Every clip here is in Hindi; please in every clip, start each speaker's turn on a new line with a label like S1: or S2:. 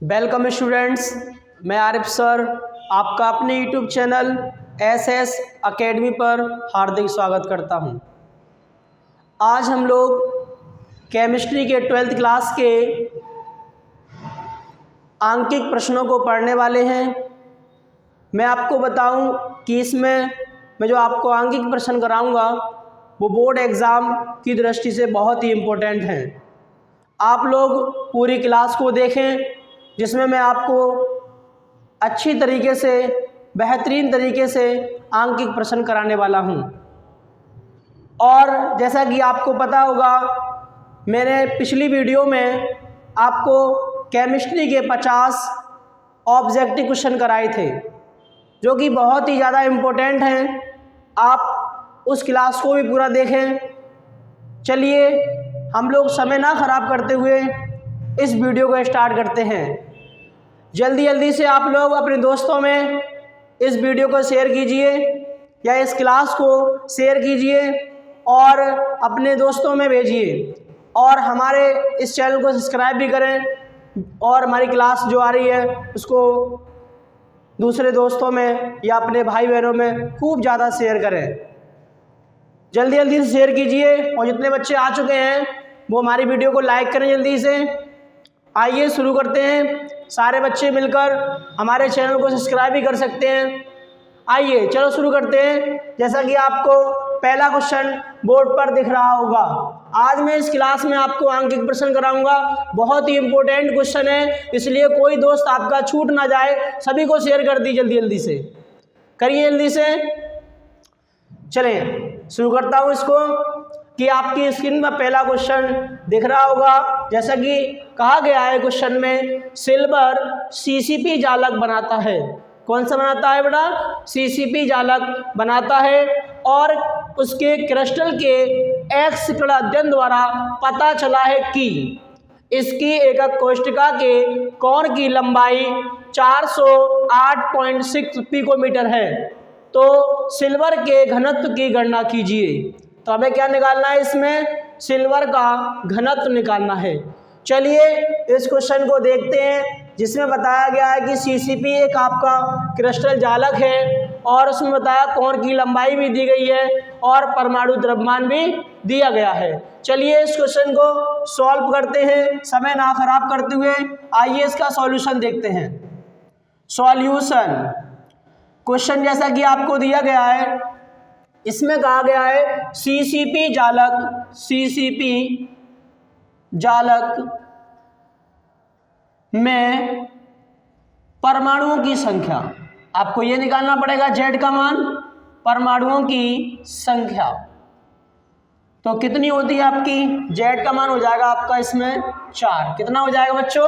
S1: वेलकम स्टूडेंट्स, मैं आरिफ सर आपका अपने यूट्यूब चैनल एसएस एकेडमी पर हार्दिक स्वागत करता हूं। आज हम लोग केमिस्ट्री के 12th क्लास के आंकिक प्रश्नों को पढ़ने वाले हैं। मैं आपको बताऊं कि इसमें मैं जो आपको आंकिक प्रश्न कराऊंगा वो बोर्ड एग्ज़ाम की दृष्टि से बहुत ही इम्पोर्टेंट हैं। आप लोग पूरी क्लास को देखें, जिसमें मैं आपको अच्छी तरीके से, बेहतरीन तरीके से आंकिक प्रश्न कराने वाला हूं। और जैसा कि आपको पता होगा, मैंने पिछली वीडियो में आपको केमिस्ट्री के 50 ऑब्जेक्टिव क्वेश्चन कराए थे, जो कि बहुत ही ज़्यादा इम्पोर्टेंट हैं। आप उस क्लास को भी पूरा देखें। चलिए हम लोग समय ना ख़राब करते हुए इस वीडियो को स्टार्ट करते हैं। जल्दी जल्दी से आप लोग अपने दोस्तों में इस वीडियो को शेयर कीजिए या इस क्लास को शेयर कीजिए और अपने दोस्तों में भेजिए, और हमारे इस चैनल को सब्सक्राइब भी करें, और हमारी क्लास जो आ रही है उसको दूसरे दोस्तों में या अपने भाई बहनों में खूब ज़्यादा शेयर करें। जल्दी जल्दी से शेयर कीजिए, और जितने बच्चे आ चुके हैं वो हमारी वीडियो को लाइक करें जल्दी से। आइए शुरू करते हैं। सारे बच्चे मिलकर हमारे चैनल को सब्सक्राइब भी कर सकते हैं। आइए चलो शुरू करते हैं। जैसा कि आपको पहला क्वेश्चन बोर्ड पर दिख रहा होगा, आज मैं इस क्लास में आपको आंकिक प्रश्न कराऊंगा। बहुत ही इम्पोर्टेंट क्वेश्चन है, इसलिए कोई दोस्त आपका छूट ना जाए। सभी को शेयर कर दी, जल्दी जल्दी से करिए, जल्दी से। चलें शुरू करता हूँ इसको। कि आपकी स्क्रीन पर पहला क्वेश्चन दिख रहा होगा। जैसा कि कहा गया है क्वेश्चन में, सिल्वर सीसीपी जालक बनाता है। कौन सा बनाता है बेटा? सीसीपी जालक बनाता है, और उसके क्रिस्टल के एक्स किरण अध्ययन द्वारा पता चला है कि इसकी एकक कोष्ठिका के कोण की लंबाई 408.6 पिकोमीटर है। तो सिल्वर के घनत्व की गणना कीजिए। तो हमें क्या निकालना है? इसमें सिल्वर का घनत्व निकालना है। चलिए इस क्वेश्चन को देखते हैं, जिसमें बताया गया है कि सीसीपी एक आपका क्रिस्टल जालक है, और उसमें बताया कोण की लंबाई भी दी गई है, और परमाणु द्रव्यमान भी दिया गया है। चलिए इस क्वेश्चन को सॉल्व करते हैं, समय ना खराब करते हुए। आइए इसका सॉल्यूशन देखते हैं। सॉल्यूशन क्वेश्चन जैसा कि आपको दिया गया है, इसमें कहा गया है सीसीपी जालक में परमाणुओं की संख्या, आपको ये निकालना पड़ेगा जेड का मान, परमाणुओं की संख्या। तो कितनी होती है आपकी? जेड का मान हो जाएगा आपका इसमें 4। कितना हो जाएगा बच्चों?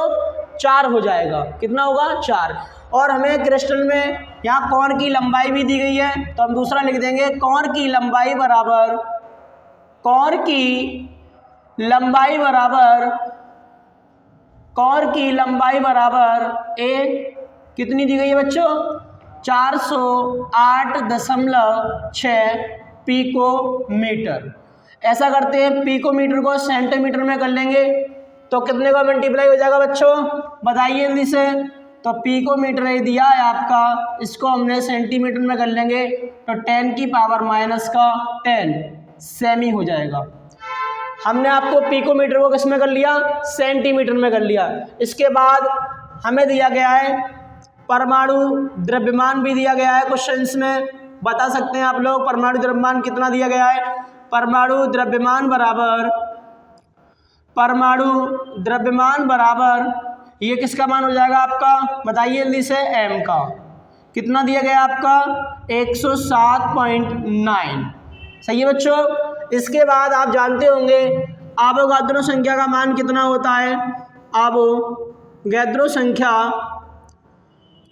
S1: 4 हो जाएगा। कितना होगा? 4। और हमें क्रिस्टल में यहाँ कोण की लंबाई भी दी गई है, तो हम दूसरा लिख देंगे, कोण की लंबाई बराबर ए, कितनी दी गई है बच्चों? 408.6 पिकोमीटर। ऐसा करते हैं, पिकोमीटर को सेंटीमीटर में कर लेंगे, तो कितने का मल्टीप्लाई हो जाएगा बच्चों? बताइए जल्दी से। तो पिकोमीटर ये दिया है आपका, इसको हमने सेंटीमीटर में कर लेंगे, तो 10 की पावर -10 सेमी हो जाएगा। हमने आपको पिकोमीटर को किस में कर लिया? सेंटीमीटर में कर लिया। इसके बाद हमें दिया गया है परमाणु द्रव्यमान भी दिया गया है क्वेश्चंस में। बता सकते हैं आप लोग परमाणु द्रव्यमान कितना दिया गया है? परमाणु द्रव्यमान बराबर ये किसका मान हो जाएगा आपका? बताइए जल्दी से। m का। कितना दिया गया आपका? 107.9। सही है बच्चों। इसके बाद आप जानते होंगे अवोगाद्रो संख्या का मान कितना होता है? अवोगाद्रो संख्या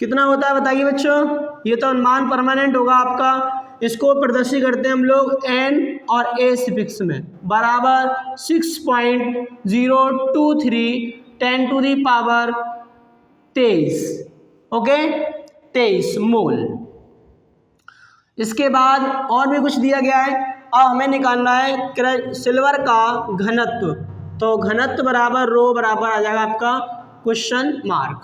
S1: कितना होता है बताइए बच्चों? ये तो मान परमानेंट होगा आपका। इसको प्रदर्शित करते हैं हम लोग n और a सिफिक्स में, बराबर 6.023 10⁻23। ओके, 23 मोल। इसके बाद और भी कुछ दिया गया है। अब हमें निकालना है सिल्वर का घनत्व। तो घनत्व बराबर रो बराबर आ जाएगा आपका क्वेश्चन मार्क।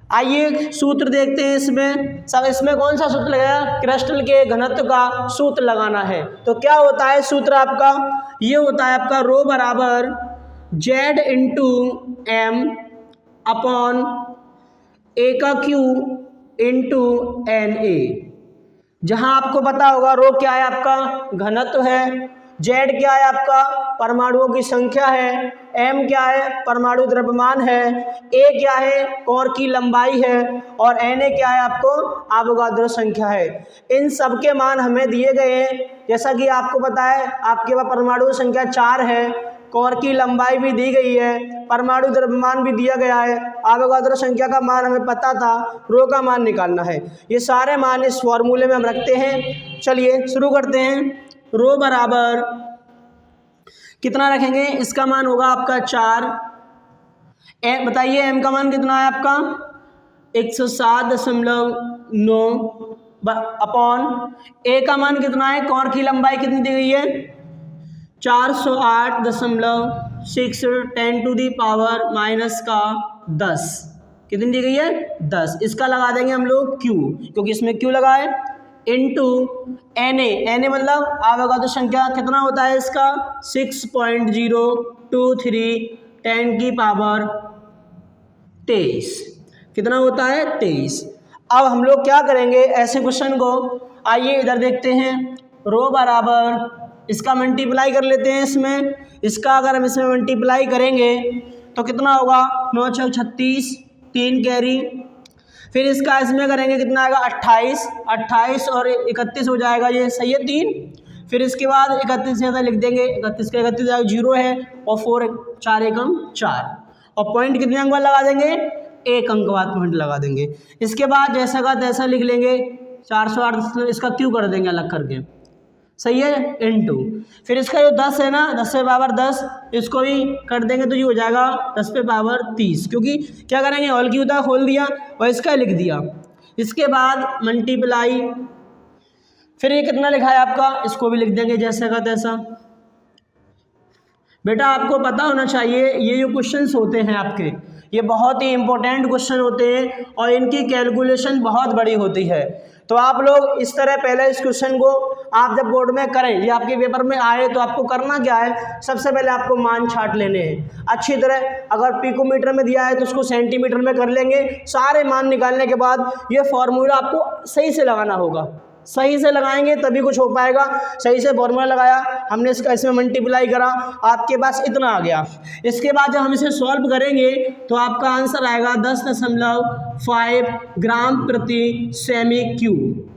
S1: आइए सूत्र देखते हैं इसमें। सब इसमें कौन सा सूत्र लगेगा? क्रिस्टल के घनत्व का सूत्र लगाना है। तो क्या होता है सूत्र आपका? ये होता है आपका रो बराबर जेड इंटू एम अपॉन ए का क्यू इंटू एन ए। जहां आपको पता होगा रो क्या है आपका? घनत्व है, जेड क्या है आपका? परमाणुओं की संख्या है, एम क्या है? परमाणु द्रव्यमान है, ए क्या है? कोर की लंबाई है, और एन ए क्या है आपको? अवोगाद्रो संख्या है। इन सब के मान हमें दिए गए हैं। जैसा कि आपको पता है आपके पास परमाणु संख्या 4 है, कोर की लंबाई भी दी गई है, परमाणु द्रव्यमान भी दिया गया है, अवोगाद्रो संख्या का मान हमें पता था, रो का मान निकालना है। ये सारे मान इस फॉर्मूले में हम रखते हैं। चलिए शुरू करते हैं। रो बराबर कितना रखेंगे? इसका मान होगा आपका 4। एम बताइए, एम का मान कितना है आपका? 107.9 अपॉन ए का मान कितना है? कोर की लंबाई कितनी दी गई है? 408.6 10⁻⁻10 कितनी दी गई है? 10। इसका लगा देंगे हम लोग क्यू, क्योंकि इसमें क्यू लगा है, इंटू एन ए मतलब अवोगाद्रो संख्या कितना होता है इसका? 6.023 10⁻23 कितना होता है? 23। अब हम लोग क्या करेंगे ऐसे क्वेश्चन को? आइए इधर देखते हैं। रो बराबर इसका मल्टीप्लाई कर लेते हैं इसमें। इसका अगर हम इसमें मल्टीप्लाई करेंगे तो कितना होगा? 9 × 36, 3 कैरी। फिर इसका इसमें करेंगे कितना आएगा? 28 और 31 हो जाएगा, ये सही है 3। फिर इसके बाद 31 से ज़्यादा लिख देंगे, 31 का 31 0 है, और 4 एकम 4, और पॉइंट कितने अंक बाद लगा देंगे? 1 अंक बाद पॉइंट लगा देंगे। इसके बाद जैसा का तैसा लिख लेंगे, 408 इसका क्यू कर देंगे अलग करके, सही है, इनटू। फिर इसका जो 10 है ना, 10 पे पावर 10, इसको भी कर देंगे तो ये हो जाएगा 10 पे पावर 30, क्योंकि क्या करेंगे? होल क्यू था, खोल दिया और इसका लिख दिया। इसके बाद मल्टीप्लाई, फिर ये कितना लिखा है आपका? इसको भी लिख देंगे जैसे का तैसा। बेटा आपको पता होना चाहिए ये जो क्वेश्चंस होते हैं आपके, ये बहुत ही इंपॉर्टेंट क्वेश्चन होते हैं और इनकी कैलकुलेशन बहुत बड़ी होती है। तो आप लोग इस तरह पहले इस क्वेश्चन को आप जब बोर्ड में करें, ये आपके पेपर में आए, तो आपको करना क्या है? सबसे पहले आपको मान छांट लेने हैं अच्छी तरह। अगर पिकोमीटर में दिया है तो उसको सेंटीमीटर में कर लेंगे। सारे मान निकालने के बाद ये फॉर्मूला आपको सही से लगाना होगा। सही से लगाएंगे तभी कुछ हो पाएगा। सही से फॉर्मूला लगाया हमने, इसका इसमें मल्टीप्लाई करा, आपके पास इतना आ गया। इसके बाद जब हम इसे सॉल्व करेंगे तो आपका आंसर आएगा 10.5 ग्राम प्रति सेमी क्यूब।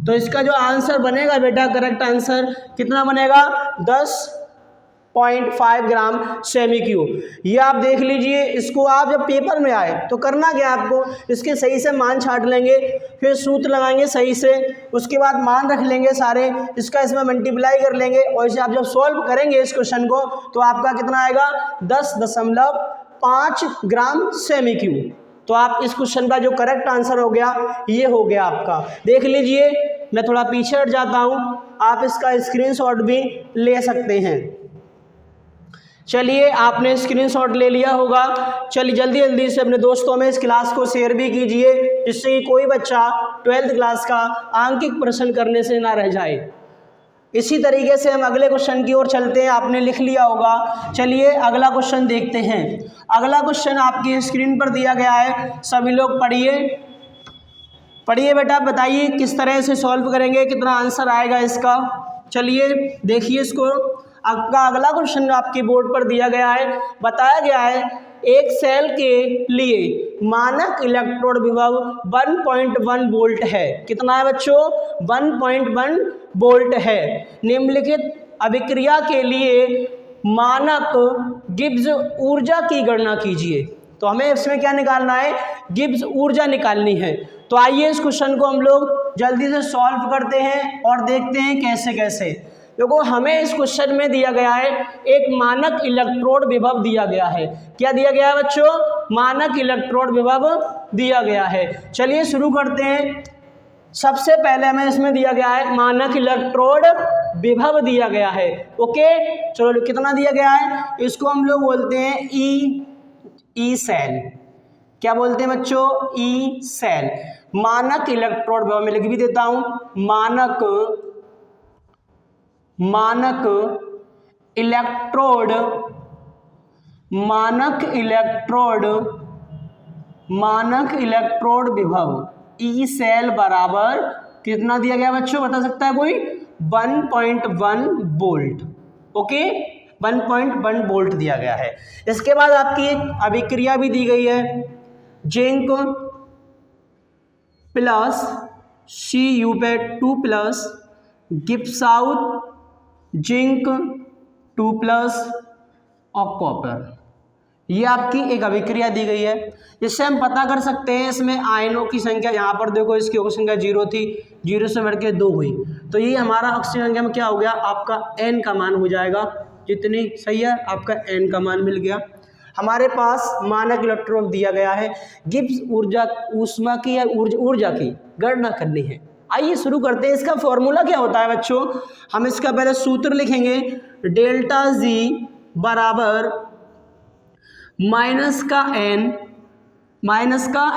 S1: तो इसका जो आंसर बनेगा बेटा, करेक्ट आंसर कितना बनेगा? 10.5 ग्राम सेमी क्यूब। ये आप देख लीजिए। इसको आप जब पेपर में आए तो करना क्या आपको? इसके सही से मान छांट लेंगे, फिर सूत्र लगाएंगे सही से, उसके बाद मान रख लेंगे सारे, इसका इसमें मल्टीप्लाई कर लेंगे, और इसे आप जब सॉल्व करेंगे इस क्वेश्चन को तो आपका कितना आएगा? 10.5 ग्राम सेमी क्यूब। तो आप इस क्वेश्चन का जो करेक्ट आंसर हो गया ये हो गया आपका। देख लीजिए, मैं थोड़ा पीछे हट जाता हूँ, आप इसका स्क्रीनशॉट भी ले सकते हैं। चलिए, आपने स्क्रीनशॉट ले लिया होगा। चलिए जल्दी जल्दी से अपने दोस्तों में इस क्लास को शेयर भी कीजिए, जिससे कि कोई बच्चा 12th क्लास का आंकिक प्रश्न करने से ना रह जाए। इसी तरीके से हम अगले क्वेश्चन की ओर चलते हैं। आपने लिख लिया होगा। चलिए अगला क्वेश्चन देखते हैं। अगला क्वेश्चन आपकी स्क्रीन पर दिया गया है, सभी लोग पढ़िए। पढ़िए बेटा, बताइए किस तरह से सॉल्व करेंगे, कितना आंसर आएगा इसका। चलिए देखिए इसको। आपका अगला क्वेश्चन आपके बोर्ड पर दिया गया है। बताया गया है एक सेल के लिए मानक इलेक्ट्रोड विभव 1.1 वोल्ट है। कितना है बच्चों? 1.1 वोल्ट है। निम्नलिखित अभिक्रिया के लिए मानक गिब्स ऊर्जा की गणना कीजिए। तो हमें इसमें क्या निकालना है? गिब्स ऊर्जा निकालनी है। तो आइए इस क्वेश्चन को हम लोग जल्दी से सॉल्व करते हैं और देखते हैं कैसे कैसे। देखो, हमें इस क्वेश्चन में दिया गया है एक मानक इलेक्ट्रोड विभव दिया गया है। क्या दिया गया है बच्चों? मानक इलेक्ट्रोड विभव दिया गया है। चलिए शुरू करते हैं। सबसे पहले हमें इसमें दिया गया है मानक इलेक्ट्रोड विभव दिया गया है। ओके, चलो कितना दिया गया है? इसको हम लोग बोलते हैं ई सेल। क्या बोलते हैं बच्चों? E cell. मानक इलेक्ट्रोड विभव में लिख भी देता हूं, मानक इलेक्ट्रोड विभव ई सेल बराबर कितना दिया गया बच्चों, बता सकता है कोई? 1.1 वोल्ट। ओके, 1.1 वोल्ट दिया गया है। इसके बाद आपकी एक अभिक्रिया भी दी गई है, zinc plus Cu2+ Gibbs out zinc 2+ और कॉपर। ये आपकी एक अभिक्रिया दी गई है, जिससे हम पता कर सकते हैं इसमें आयनों की संख्या। यहाँ पर देखो इसकी ऑक्सीजन संख्या 0 थी, 0 से बढ़ के 2 हुई, तो ये हमारा ऑक्सीजन संख्या में क्या हो गया, आपका n का मान हो जाएगा। जितनी सही है आपका n का मान मिल गया। हमारे पास मानक इलेक्ट्रोड दिया गया है, गिब्स ऊष्मा की या ऊर्जा की गणना करनी है। आइए शुरू करते हैं। इसका फॉर्मूला क्या होता है बच्चों? हम इसका पहले सूत्र लिखेंगे, डेल्टा जी बराबर माइनस का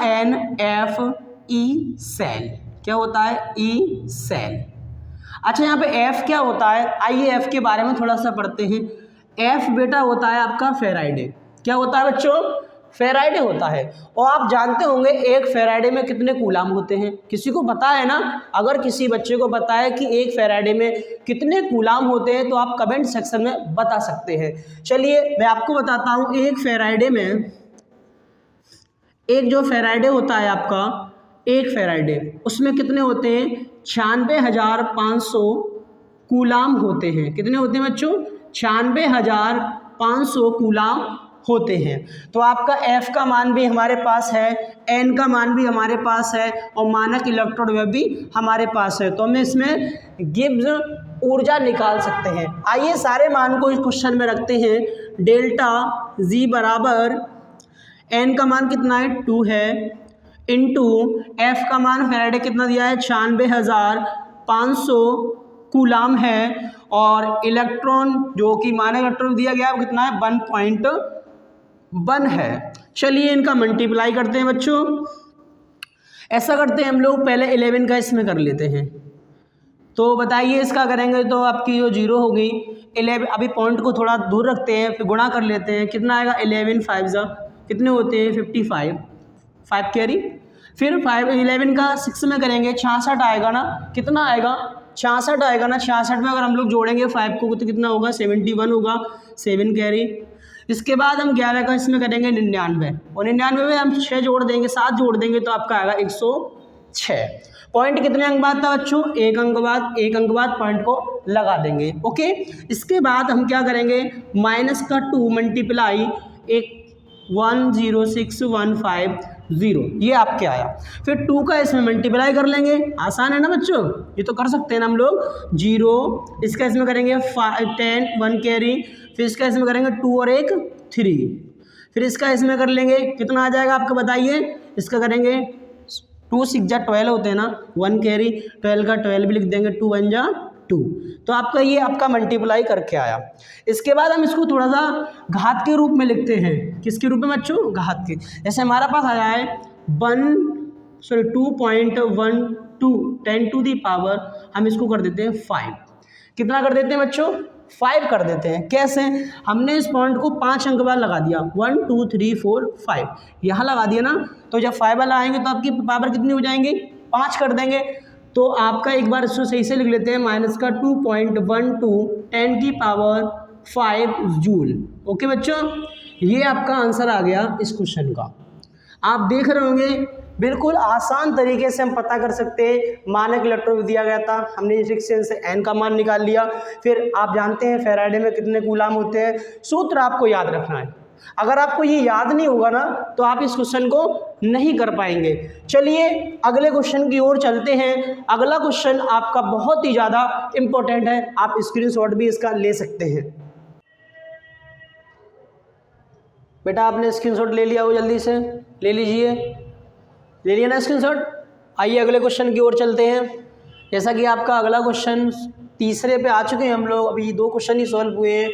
S1: n एफ ई सेल। क्या होता है? E cell. अच्छा, यहाँ पे एफ क्या होता है? आइए एफ के बारे में थोड़ा सा पढ़ते हैं। एफ बेटा होता है आपका फेराइडे। क्या होता है बच्चों? फेराइडे होता है। और आप जानते होंगे एक फेराइडे में कितने कूलाम होते हैं? किसी को पता है ना? अगर किसी बच्चे को पता है कि एक फेराइडे में कितने कूलाम होते हैं तो आप कमेंट सेक्शन में बता सकते हैं। चलिए मैं आपको बताता हूँ। एक फेराइडे में, एक जो फेराइडे होता है आपका, एक फेराइडे उसमें कितने होते हैं? 96,500 कूलाम होते हैं। कितने होते हैं बच्चों? 96,500 कूलाम होते हैं। तो आपका F का मान भी हमारे पास है, N का मान भी हमारे पास है और मानक इलेक्ट्रोड विभव भी हमारे पास है। तो हम इसमें गिब्स ऊर्जा निकाल सकते हैं। आइए सारे मान को इस क्वेश्चन में रखते हैं। डेल्टा G बराबर N का मान कितना है? 2 है, इंटू F का मान फेराडे कितना दिया है? 96,500 कूलाम है, और इलेक्ट्रॉन जो कि मानक इलेक्ट्रॉन दिया गया है वो कितना है? 1.1 है। चलिए इनका मल्टीप्लाई करते हैं बच्चों। ऐसा करते हैं हम लोग, पहले 11 का इसमें कर लेते हैं। तो बताइए इसका करेंगे तो आपकी जो 0 होगी 11, अभी पॉइंट को थोड़ा दूर रखते हैं, फिर गुणा कर लेते हैं। कितना आएगा? 11 5 जा कितने होते हैं? 55, 5 कैरी। फिर 11 का 6 में करेंगे, 66 आएगा ना? कितना आएगा? 66 आएगा ना? 66 में अगर हम लोग जोड़ेंगे 5 को तो कितना होगा? 71 होगा, 7 कैरी। इसके बाद हम 11 का इसमें करेंगे 99, और 99 में हम 6 जोड़ देंगे, 7 जोड़ देंगे तो आपका आएगा 106। पॉइंट कितने अंक बाद था बच्चों? 1 अंक बाद। 1 अंक बाद पॉइंट को लगा देंगे। ओके, इसके बाद हम क्या करेंगे? माइनस का 2 मल्टीप्लाई 106,150, ये आपके आया। फिर 2 का इसमें मल्टीप्लाई कर लेंगे, आसान है ना बच्चों? ये तो कर सकते हैं ना हम लोग। 0, इसका इसमें करेंगे 10 1 कैरी, फिर इसका इसमें करेंगे 2 और 1 3, फिर इसका इसमें कर लेंगे, कितना आ जाएगा आपका बताइए? इसका करेंगे 2 6 जा 12 होते हैं ना, 1 कैरी, 12 का 12 भी लिख देंगे, 2 1 जा 2। तो आपका ये आपका मल्टीप्लाई करके आया। इसके बाद हम इसको थोड़ा सा घात के रूप में लिखते हैं। किसके रूप में बच्चों? घात के। जैसे हमारा पास आया है 2.12 10 टू दी पावर, हम इसको कर देते हैं 5। कितना कर देते हैं बच्चों? 5 कर देते हैं। कैसे? हमने इस पॉइंट को 5 अंक बाद लगा दिया, 1 2 3 4 5 यहाँ लगा दिया ना, तो जब 5 वाला आएंगे तो आपकी पावर कितनी हो जाएंगी? 5 कर देंगे। तो आपका एक बार इसको सही से लिख लेते हैं, माइनस का 2.12 10 की पावर 5 जूल। ओके बच्चों, ये आपका आंसर आ गया इस क्वेश्चन का। आप देख रहे होंगे बिल्कुल आसान तरीके से हम पता कर सकते हैं। मानक इलेक्ट्रोड दिया गया था, हमने इस रिएक्शन से n का मान निकाल लिया। फिर आप जानते हैं फेराडे में कितने कूलाम होते हैं। सूत्र आपको याद रखना है। अगर आपको ये याद नहीं होगा ना तो आप इस क्वेश्चन को नहीं कर पाएंगे। चलिए अगले क्वेश्चन की ओर चलते हैं। अगला क्वेश्चन आपका बहुत ही ज़्यादा इम्पोर्टेंट है, आप स्क्रीनशॉट भी इसका ले सकते हैं। बेटा आपने स्क्रीनशॉट ले लिया हो? जल्दी से ले लीजिए। ले लिया ना स्क्रीनशॉट? आइए अगले क्वेश्चन की ओर चलते हैं। जैसा कि आपका अगला क्वेश्चन तीसरे पे आ चुके हैं हम लोग, अभी 2 क्वेश्चन ही सॉल्व हुए हैं।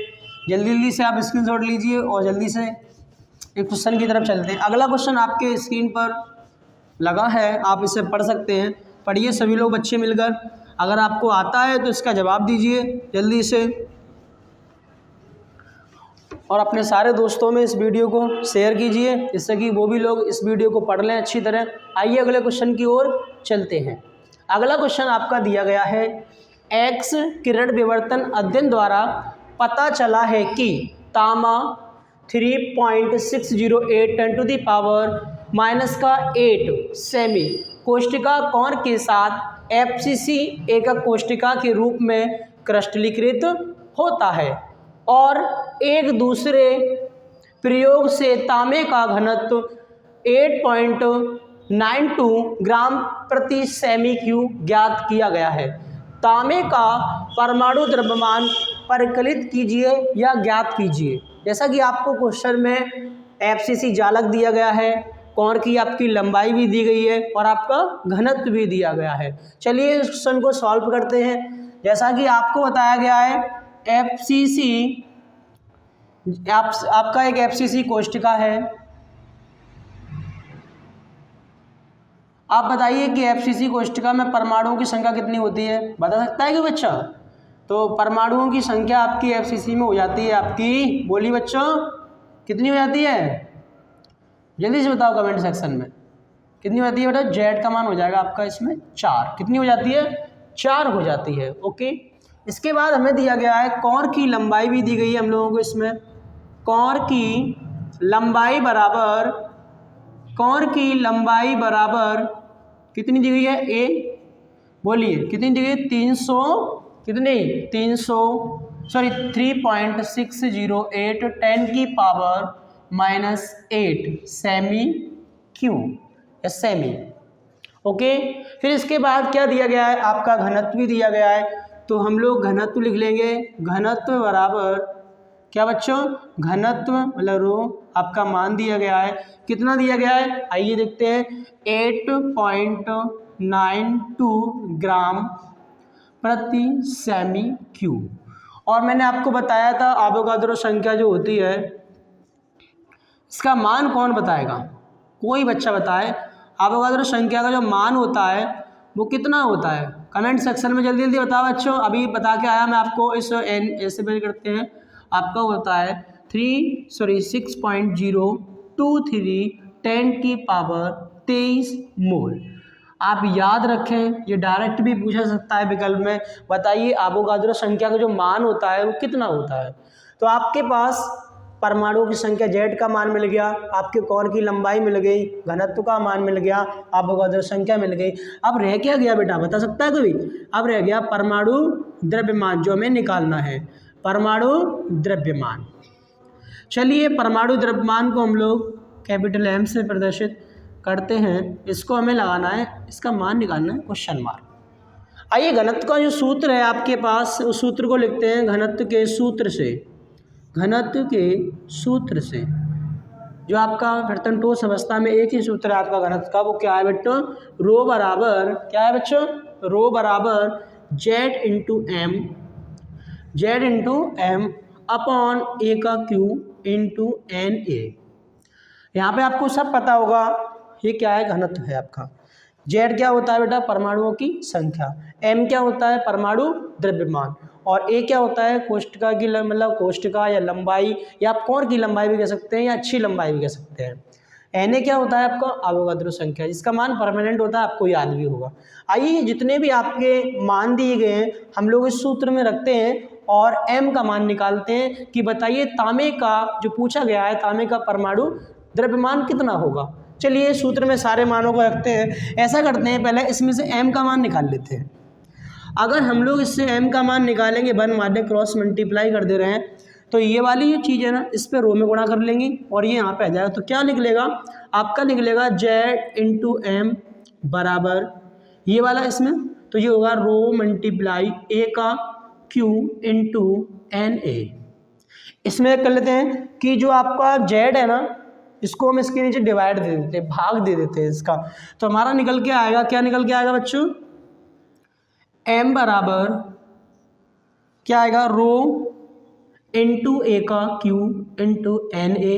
S1: जल्दी जल्दी से आप स्क्रीनशॉट लीजिए और जल्दी से एक क्वेश्चन की तरफ चलते हैं। अगला क्वेश्चन आपके स्क्रीन पर लगा है, आप इसे पढ़ सकते हैं। पढ़िए सभी लोग बच्चे मिलकर। अगर आपको आता है तो इसका जवाब दीजिए जल्दी से, और अपने सारे दोस्तों में इस वीडियो को शेयर कीजिए जिससे कि वो भी लोग इस वीडियो को पढ़ लें अच्छी तरह। आइए अगले क्वेश्चन की ओर चलते हैं। अगला क्वेश्चन आपका दिया गया है, एक्स किरण विवर्तन अध्ययन द्वारा पता चला है कि तांबा 3.608 10⁻⁻⁸ सेमी कोष्टिका कोण के साथ FCC एकक कोष्टिका के रूप में क्रिस्टलीकृत होता है और एक दूसरे प्रयोग से तांबे का घनत्व 8.92 ग्राम प्रति सेमी क्यूब ज्ञात किया गया है। तांबे का परमाणु द्रव्यमान परिकलित कीजिए या ज्ञात कीजिए। जैसा कि आपको क्वेश्चन में FCC जालक दिया गया है, कोण की आपकी लंबाई भी दी गई है और आपका घनत्व भी दिया गया है। चलिए इस क्वेश्चन को सॉल्व करते हैं। जैसा कि आपको बताया गया है, FCC आपका एक FCC कोष्टिका है। आप बताइए कि FCC कोष्टिका में परमाणुओं की संख्या कितनी होती है, बता सकता है कि बच्चा? तो परमाणुओं की संख्या आपकी FCC में हो जाती है आपकी, बोलिए बच्चों, कितनी हो जाती है? जल्दी से बताओ कमेंट सेक्शन में कितनी हो जाती है बेटा। Z का मान हो जाएगा आपका इसमें 4। कितनी हो जाती है? 4 हो जाती है। ओके, इसके बाद हमें दिया गया है कोण की लंबाई भी दी गई है हम लोगों को। इसमें कोण की लंबाई बराबर कितनी दी गई है? A, बोलिए कितनी दी गई? 3.608 10⁻⁸ सेमी क्यूब या सेमी। ओके, फिर इसके बाद क्या दिया गया है? आपका घनत्व भी दिया गया है, तो हम लोग घनत्व लिख लेंगे। घनत्व बराबर क्या बच्चों? घनत्व मतलब रो, आपका मान दिया गया है। कितना दिया गया है? आइए देखते हैं, 8.92 ग्राम प्रति सेमी क्यूब। और मैंने आपको बताया था एवोगाद्रो संख्या जो होती है इसका मान कौन बताएगा? कोई बच्चा बताए एवोगाद्रो संख्या का जो मान होता है वो कितना होता है? कमेंट सेक्शन में जल्दी जल्दी बताओ बच्चों। अभी बता के आया मैं आपको। इस एन ऐसे भी करते हैं, आपका होता है 6.023 10⁻23 मोल। आप याद रखें, ये डायरेक्ट भी पूछा सकता है विकल्प में। बताइए एवोगाद्रो संख्या का जो मान होता है वो कितना होता है? तो आपके पास परमाणुओं की संख्या Z का मान मिल गया, आपके कोण की लंबाई मिल गई, घनत्व का मान मिल गया, एवोगाद्रो संख्या मिल गई। अब रह क्या गया बेटा, बता सकता है कोई? अब रह गया परमाणु द्रव्यमान, जो हमें निकालना है, परमाणु द्रव्यमान। चलिए परमाणु द्रव्यमान को हम लोग कैपिटल M से प्रदर्शित करते हैं। इसको हमें लगाना है, इसका मान निकालना है क्वेश्चन मार्क। आइए घनत्व का जो सूत्र है आपके पास, उस सूत्र को लिखते हैं। घनत्व के सूत्र से जो आपका बर्तन ठोस अवस्था में एक ही सूत्र है आपका घनत्व का, वो क्या है बेटो? रो बराबर क्या है बच्चों? रो बराबर Z into M upon A का क्यूब इंटू NA। यहाँ पे आपको सब पता होगा ये क्या है, घनत्व है आपका। Z क्या होता है बेटा? परमाणुओं की संख्या। M क्या होता है? परमाणु द्रव्यमान। और A क्या होता है? कोष्टिका की मतलब कोष्टिका या लंबाई, या आप कोण की लंबाई भी कह सकते हैं या अच्छी लंबाई भी कह सकते हैं। Na क्या होता है आपका? एवोगाद्रो संख्या, जिसका मान परमानेंट होता है, आपको याद भी होगा। आइए जितने भी आपके मान दिए गए हैं हम लोग इस सूत्र में रखते हैं और M का मान निकालते हैं कि बताइए तांबे का जो पूछा गया है, तांबे का परमाणु द्रव्यमान कितना होगा। चलिए सूत्र में सारे मानों को रखते हैं। ऐसा करते हैं, पहले इसमें से M का मान निकाल लेते हैं। अगर हम लोग इससे M का मान निकालेंगे, वन माध्य क्रॉस मल्टीप्लाई कर दे रहे हैं, तो ये वाली जो चीज़ है ना, इस पर रो में गुणा कर लेंगे और ये यहाँ पे आ जाएगा। तो क्या निकलेगा आपका? निकलेगा Z इंटू M बराबर ये वाला इसमें, तो ये होगा रो मल्टीप्लाई A का Q इंटू NA। इसमें कर लेते हैं कि जो आपका Z है ना, इसको हम इसके नीचे डिवाइड दे देते हैं, भाग दे देते हैं इसका। तो हमारा निकल के आएगा, क्या निकल के आएगा बच्चों? M बराबर क्या आएगा? रो इंटू A का Q इंटू NA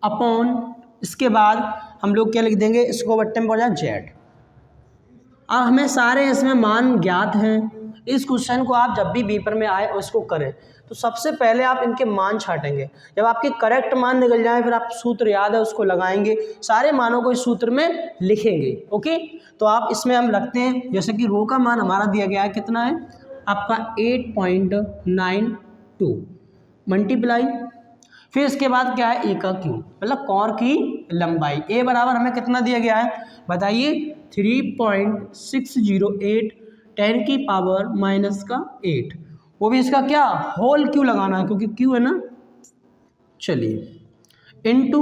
S1: अपॉन इसके बाद हम लोग क्या लिख देंगे, इसको बट्टे में पड़ जाए जेड। अब हमें सारे इसमें मान ज्ञात हैं। इस क्वेश्चन को आप जब भी पेपर में आए उसको करें तो सबसे पहले आप इनके मान छाटेंगे। जब आपके करेक्ट मान निकल जाए फिर आप सूत्र याद है उसको लगाएंगे, सारे मानों को इस सूत्र में लिखेंगे। ओके, तो आप इसमें हम रखते हैं, जैसे कि रो का मान हमारा दिया गया है, कितना है आपका 8.92 मल्टीप्लाई, फिर इसके बाद क्या है ए का क्यू, मतलब कॉर की लंबाई। ए बराबर हमें कितना दिया गया है बताइए, 3.608 10 की पावर माइनस का 8, वो भी इसका क्या होल क्यू लगाना है क्योंकि क्यू है ना। चलिए इनटू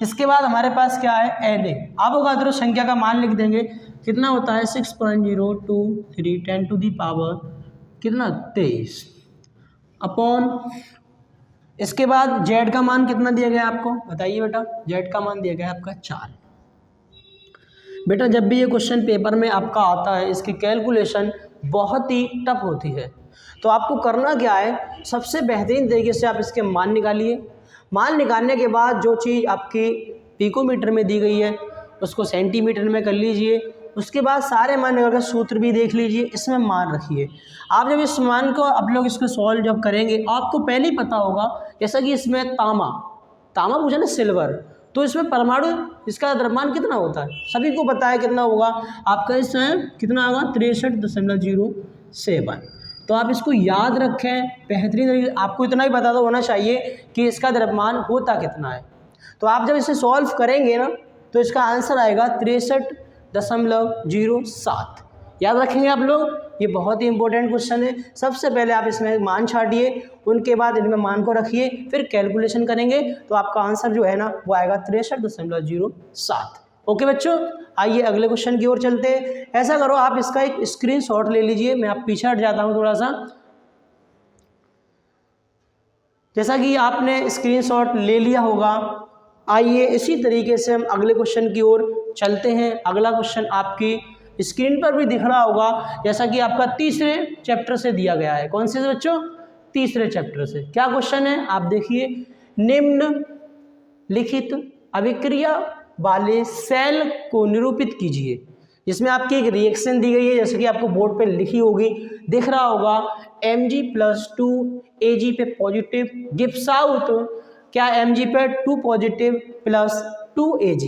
S1: इसके बाद हमारे पास क्या है एन ए, आप अगर संख्या का मान लिख देंगे कितना होता है 6.023 10 टू दी पावर कितना 23 अपॉन, इसके बाद जेड का मान कितना दिया गया आपको बताइए बेटा, जेड का मान दिया गया है आपका 4। बेटा जब भी ये क्वेश्चन पेपर में आपका आता है इसकी कैलकुलेशन बहुत ही टफ होती है, तो आपको करना क्या है, सबसे बेहतरीन तरीके से आप इसके मान निकालिए। मान निकालने के बाद जो चीज़ आपकी पिकोमीटर में दी गई है उसको सेंटीमीटर में कर लीजिए। उसके बाद सारे मान निकाल कर सूत्र भी देख लीजिए, इसमें मान रखिए। आप जब इस मान को आप लोग इसको सॉल्व जब करेंगे आपको पहले ही पता होगा, जैसा कि इसमें तामा पूछा ना सिल्वर, तो इसमें परमाणु इसका द्रव्यमान कितना होता है सभी को पता है, कितना होगा आपका इसमें कितना होगा 63.07। तो आप इसको याद रखें बेहतरीन, आपको इतना ही पता तो होना चाहिए कि इसका द्रव्यमान होता कितना है। तो आप जब इसे सॉल्व करेंगे ना तो इसका आंसर आएगा 63.07। याद रखेंगे आप लोग, ये बहुत ही इंपॉर्टेंट क्वेश्चन है। सबसे पहले आप इसमें मान छाटिए, उनके बाद इनमें मान को रखिए, फिर कैलकुलेशन करेंगे तो आपका आंसर जो है ना वो आएगा 63.07। ओके बच्चों, आइए अगले क्वेश्चन की ओर चलते हैं। ऐसा करो आप इसका एक स्क्रीनशॉट ले लीजिए, मैं आप पीछे हट जाता हूँ थोड़ा सा। जैसा कि आपने स्क्रीनशॉट ले लिया होगा, आइए इसी तरीके से हम अगले क्वेश्चन की ओर चलते हैं। अगला क्वेश्चन आपकी स्क्रीन पर भी दिख रहा होगा, जैसा कि आपका तीसरे चैप्टर से दिया गया है। कौन से बच्चों, तीसरे चैप्टर से। क्या क्वेश्चन है आप देखिए, निम्न लिखित अभिक्रिया वाले सेल को निरूपित कीजिए। जिसमें आपकी एक रिएक्शन दी गई है, जैसे कि आपको बोर्ड पे लिखी होगी, दिख रहा होगा Mg+2 Ag पे पॉजिटिव गिव्स आउट, क्या Mg पे 2 पॉजिटिव प्लस 2 Ag,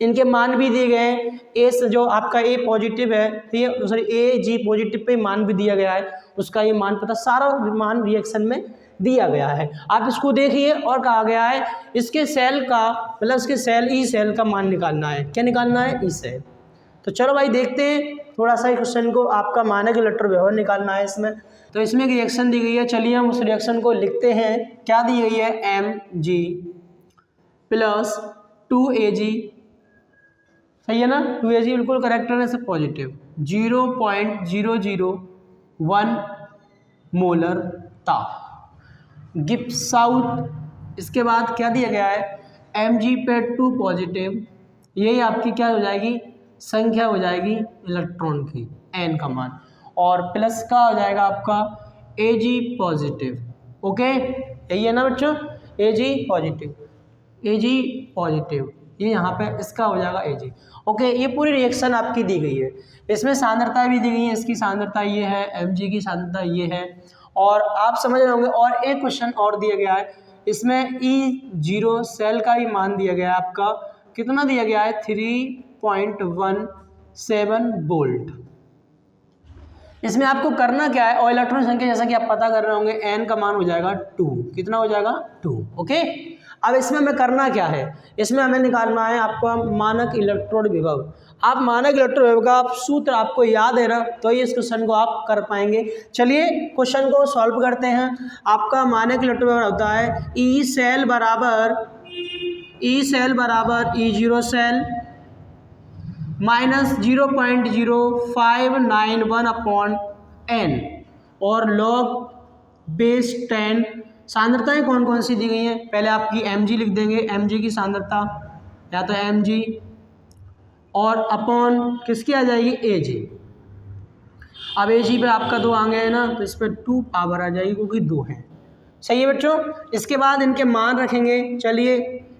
S1: इनके मान भी दिए गए हैं। ए जो आपका ए पॉजिटिव है, ठीक है, सॉरी Ag पॉजिटिव पे मान भी दिया गया है, उसका ये मान पता, सारा मान रिएक्शन में दिया गया है। आप इसको देखिए, और कहा गया है इसके सेल का मतलब इसके सेल ई सेल का मान निकालना है। क्या निकालना है, ई सेल। तो चलो भाई देखते हैं थोड़ा सा क्वेश्चन को, आपका मानक इलेक्ट्रॉन व्यवहार निकालना है इसमें। तो इसमें एक रिएक्शन दी गई है, चलिए हम उस रिएक्शन को लिखते हैं। क्या दी गई है, Mg+2Ag, सही है ना, 2Ag बिल्कुल करेक्ट है, से पॉजिटिव 0.001 मोलर ताप गिव्स आउट। इसके बाद क्या दिया गया है, Mg पे 2 पॉजिटिव, यही आपकी क्या हो जाएगी, संख्या हो जाएगी इलेक्ट्रॉन की n का मान, और प्लस का हो जाएगा आपका Ag पॉजिटिव। ओके, यही है ना बच्चों, Ag पॉजिटिव, ये यहाँ पे इसका हो जाएगा Ag। ओके, ये पूरी रिएक्शन आपकी दी गई है। इसमें सांद्रता भी दी गई है, इसकी सांद्रता ये है, Mg की सांद्रता ये है, और आप समझ रहे होंगे। और एक क्वेश्चन और दिया गया है, इसमें E0 सेल का ही मान दिया गया है आपका, कितना दिया गया है 3.17 वोल्ट। इसमें आपको करना क्या है, और इलेक्ट्रॉन संख्या जैसा कि आप पता कर रहे होंगे, n का मान हो जाएगा 2, कितना हो जाएगा 2। ओके, अब इसमें हमें करना क्या है, इसमें हमें निकालना है आपका मानक इलेक्ट्रोड विभव। आप मानक इलेक्ट्रोड विभव का सूत्र आपको याद है ना, तो ये इस क्वेश्चन को आप कर पाएंगे। चलिए क्वेश्चन को सॉल्व करते हैं। आपका मानक इलेक्ट्रोड विभव होता है ई सेल बराबर E0 cell minus 0.0591 upon n और log बेस 10। सांद्रताएं कौन कौन सी दी गई हैं, पहले आपकी Mg लिख देंगे, Mg की सांद्रता या तो Mg, और अपॉन किसकी आ जाएगी Ag। अब Ag पे आपका 2 आ गए हैं ना, तो इस पर 2 पावर आ जाएगी क्योंकि 2 है। सही है बच्चों, इसके बाद इनके मान रखेंगे। चलिए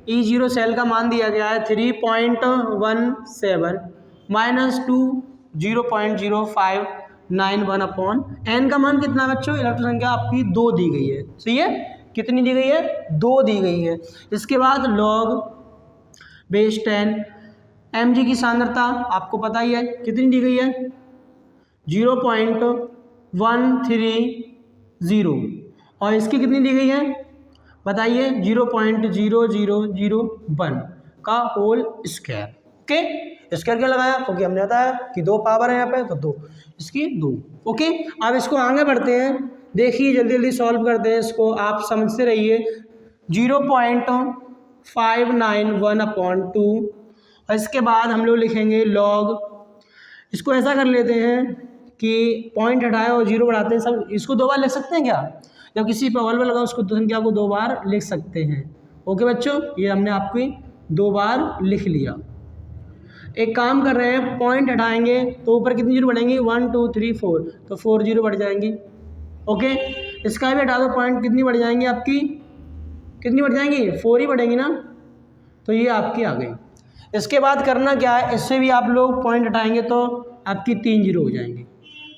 S1: E0 सेल का मान दिया गया है 3.17 माइनस 2 0.0591 अपॉन n का मान कितना बच्चों, इलेक्ट्रॉन संख्या आपकी 2 दी गई है, सही है, कितनी दी गई है, 2 दी गई है। इसके बाद log बेस 10 mg की सांद्रता आपको पता ही है कितनी दी गई है 0.130 और इसकी कितनी दी गई है बताइए 0.0001 का होल स्क्वायर। ओके, स्क्वायर क्या लगाया क्योंकि हमने बताया कि 2 पावर है यहाँ पे तो 2, इसकी 2। ओके, अब इसको आगे बढ़ते हैं, देखिए जल्दी जल्दी सॉल्व करते हैं इसको, आप समझते रहिए। 0.591 अपॉन 2 और इसके बाद हम लोग लिखेंगे लॉग, इसको ऐसा कर लेते हैं कि पॉइंट हटाए और 0 बढ़ाते हैं, सब इसको 2 बार लिख सकते हैं क्या, जब किसी पर ऑल लगा उसको संख्या को 2 बार लिख सकते हैं। ओके बच्चों, ये हमने आपकी 2 बार लिख लिया। एक काम कर रहे हैं, पॉइंट हटाएंगे तो ऊपर कितनी 0 बढ़ेंगी 1 2 3 4, तो 4 0 बढ़ जाएंगी। ओके, इसका भी हटा दो, पॉइंट कितनी बढ़ जाएंगी आपकी, कितनी बढ़ जाएंगी 4 ही बढ़ेंगी ना, तो ये आपकी आ गई। इसके बाद करना क्या है, इससे भी आप लोग पॉइंट हटाएंगे तो आपकी 3 0 हो जाएंगी।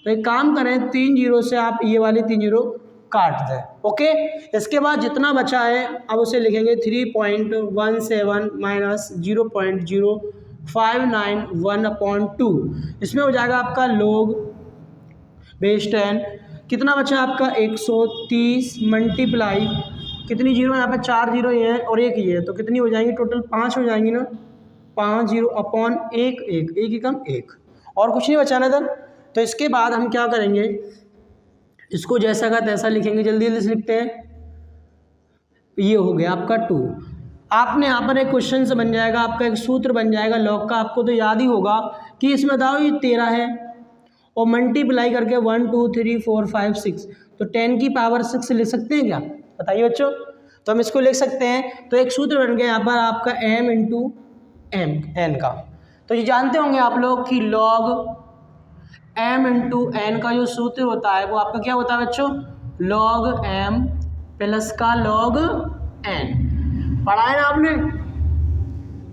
S1: तो एक काम करें, 3 0 से आप ये वाली 3 0 काट दें। ओके, इसके बाद जितना बचा है अब उसे लिखेंगे 3.17 माइनस 0.0591 अपॉन 2, इसमें हो जाएगा आपका log बेस 10, कितना बचा आपका 130 मल्टीप्लाई कितनी 0 यहाँ पे 4 0 ये है और 1 ये है, तो कितनी हो जाएंगी टोटल 5 हो जाएंगी ना, 5 0 अपॉन 1 1 1 ही कम 1 और कुछ नहीं बचा ना इधर। तो इसके बाद हम क्या करेंगे, इसको जैसा का तैसा लिखेंगे, जल्दी जल्दी से लिखते हैं। ये हो गया आपका 2, आपने यहाँ पर एक क्वेश्चन से बन जाएगा, आपका एक सूत्र बन जाएगा लॉग का, आपको तो याद ही होगा कि इसमें बताओ ये 13 है और मल्टीप्लाई करके 1 2 3 4 5 6, तो 10 की पावर 6 लिख सकते हैं क्या, बताइए बच्चों। तो हम इसको लिख सकते हैं, तो एक सूत्र बन गया यहाँ पर आपका m इंटू एम एन का। तो ये जानते होंगे आप लोग कि log m इंटू एन का जो सूत्र होता है वो आपका क्या होता है बच्चों, log m प्लस का log n, पढ़ा है ना आपने,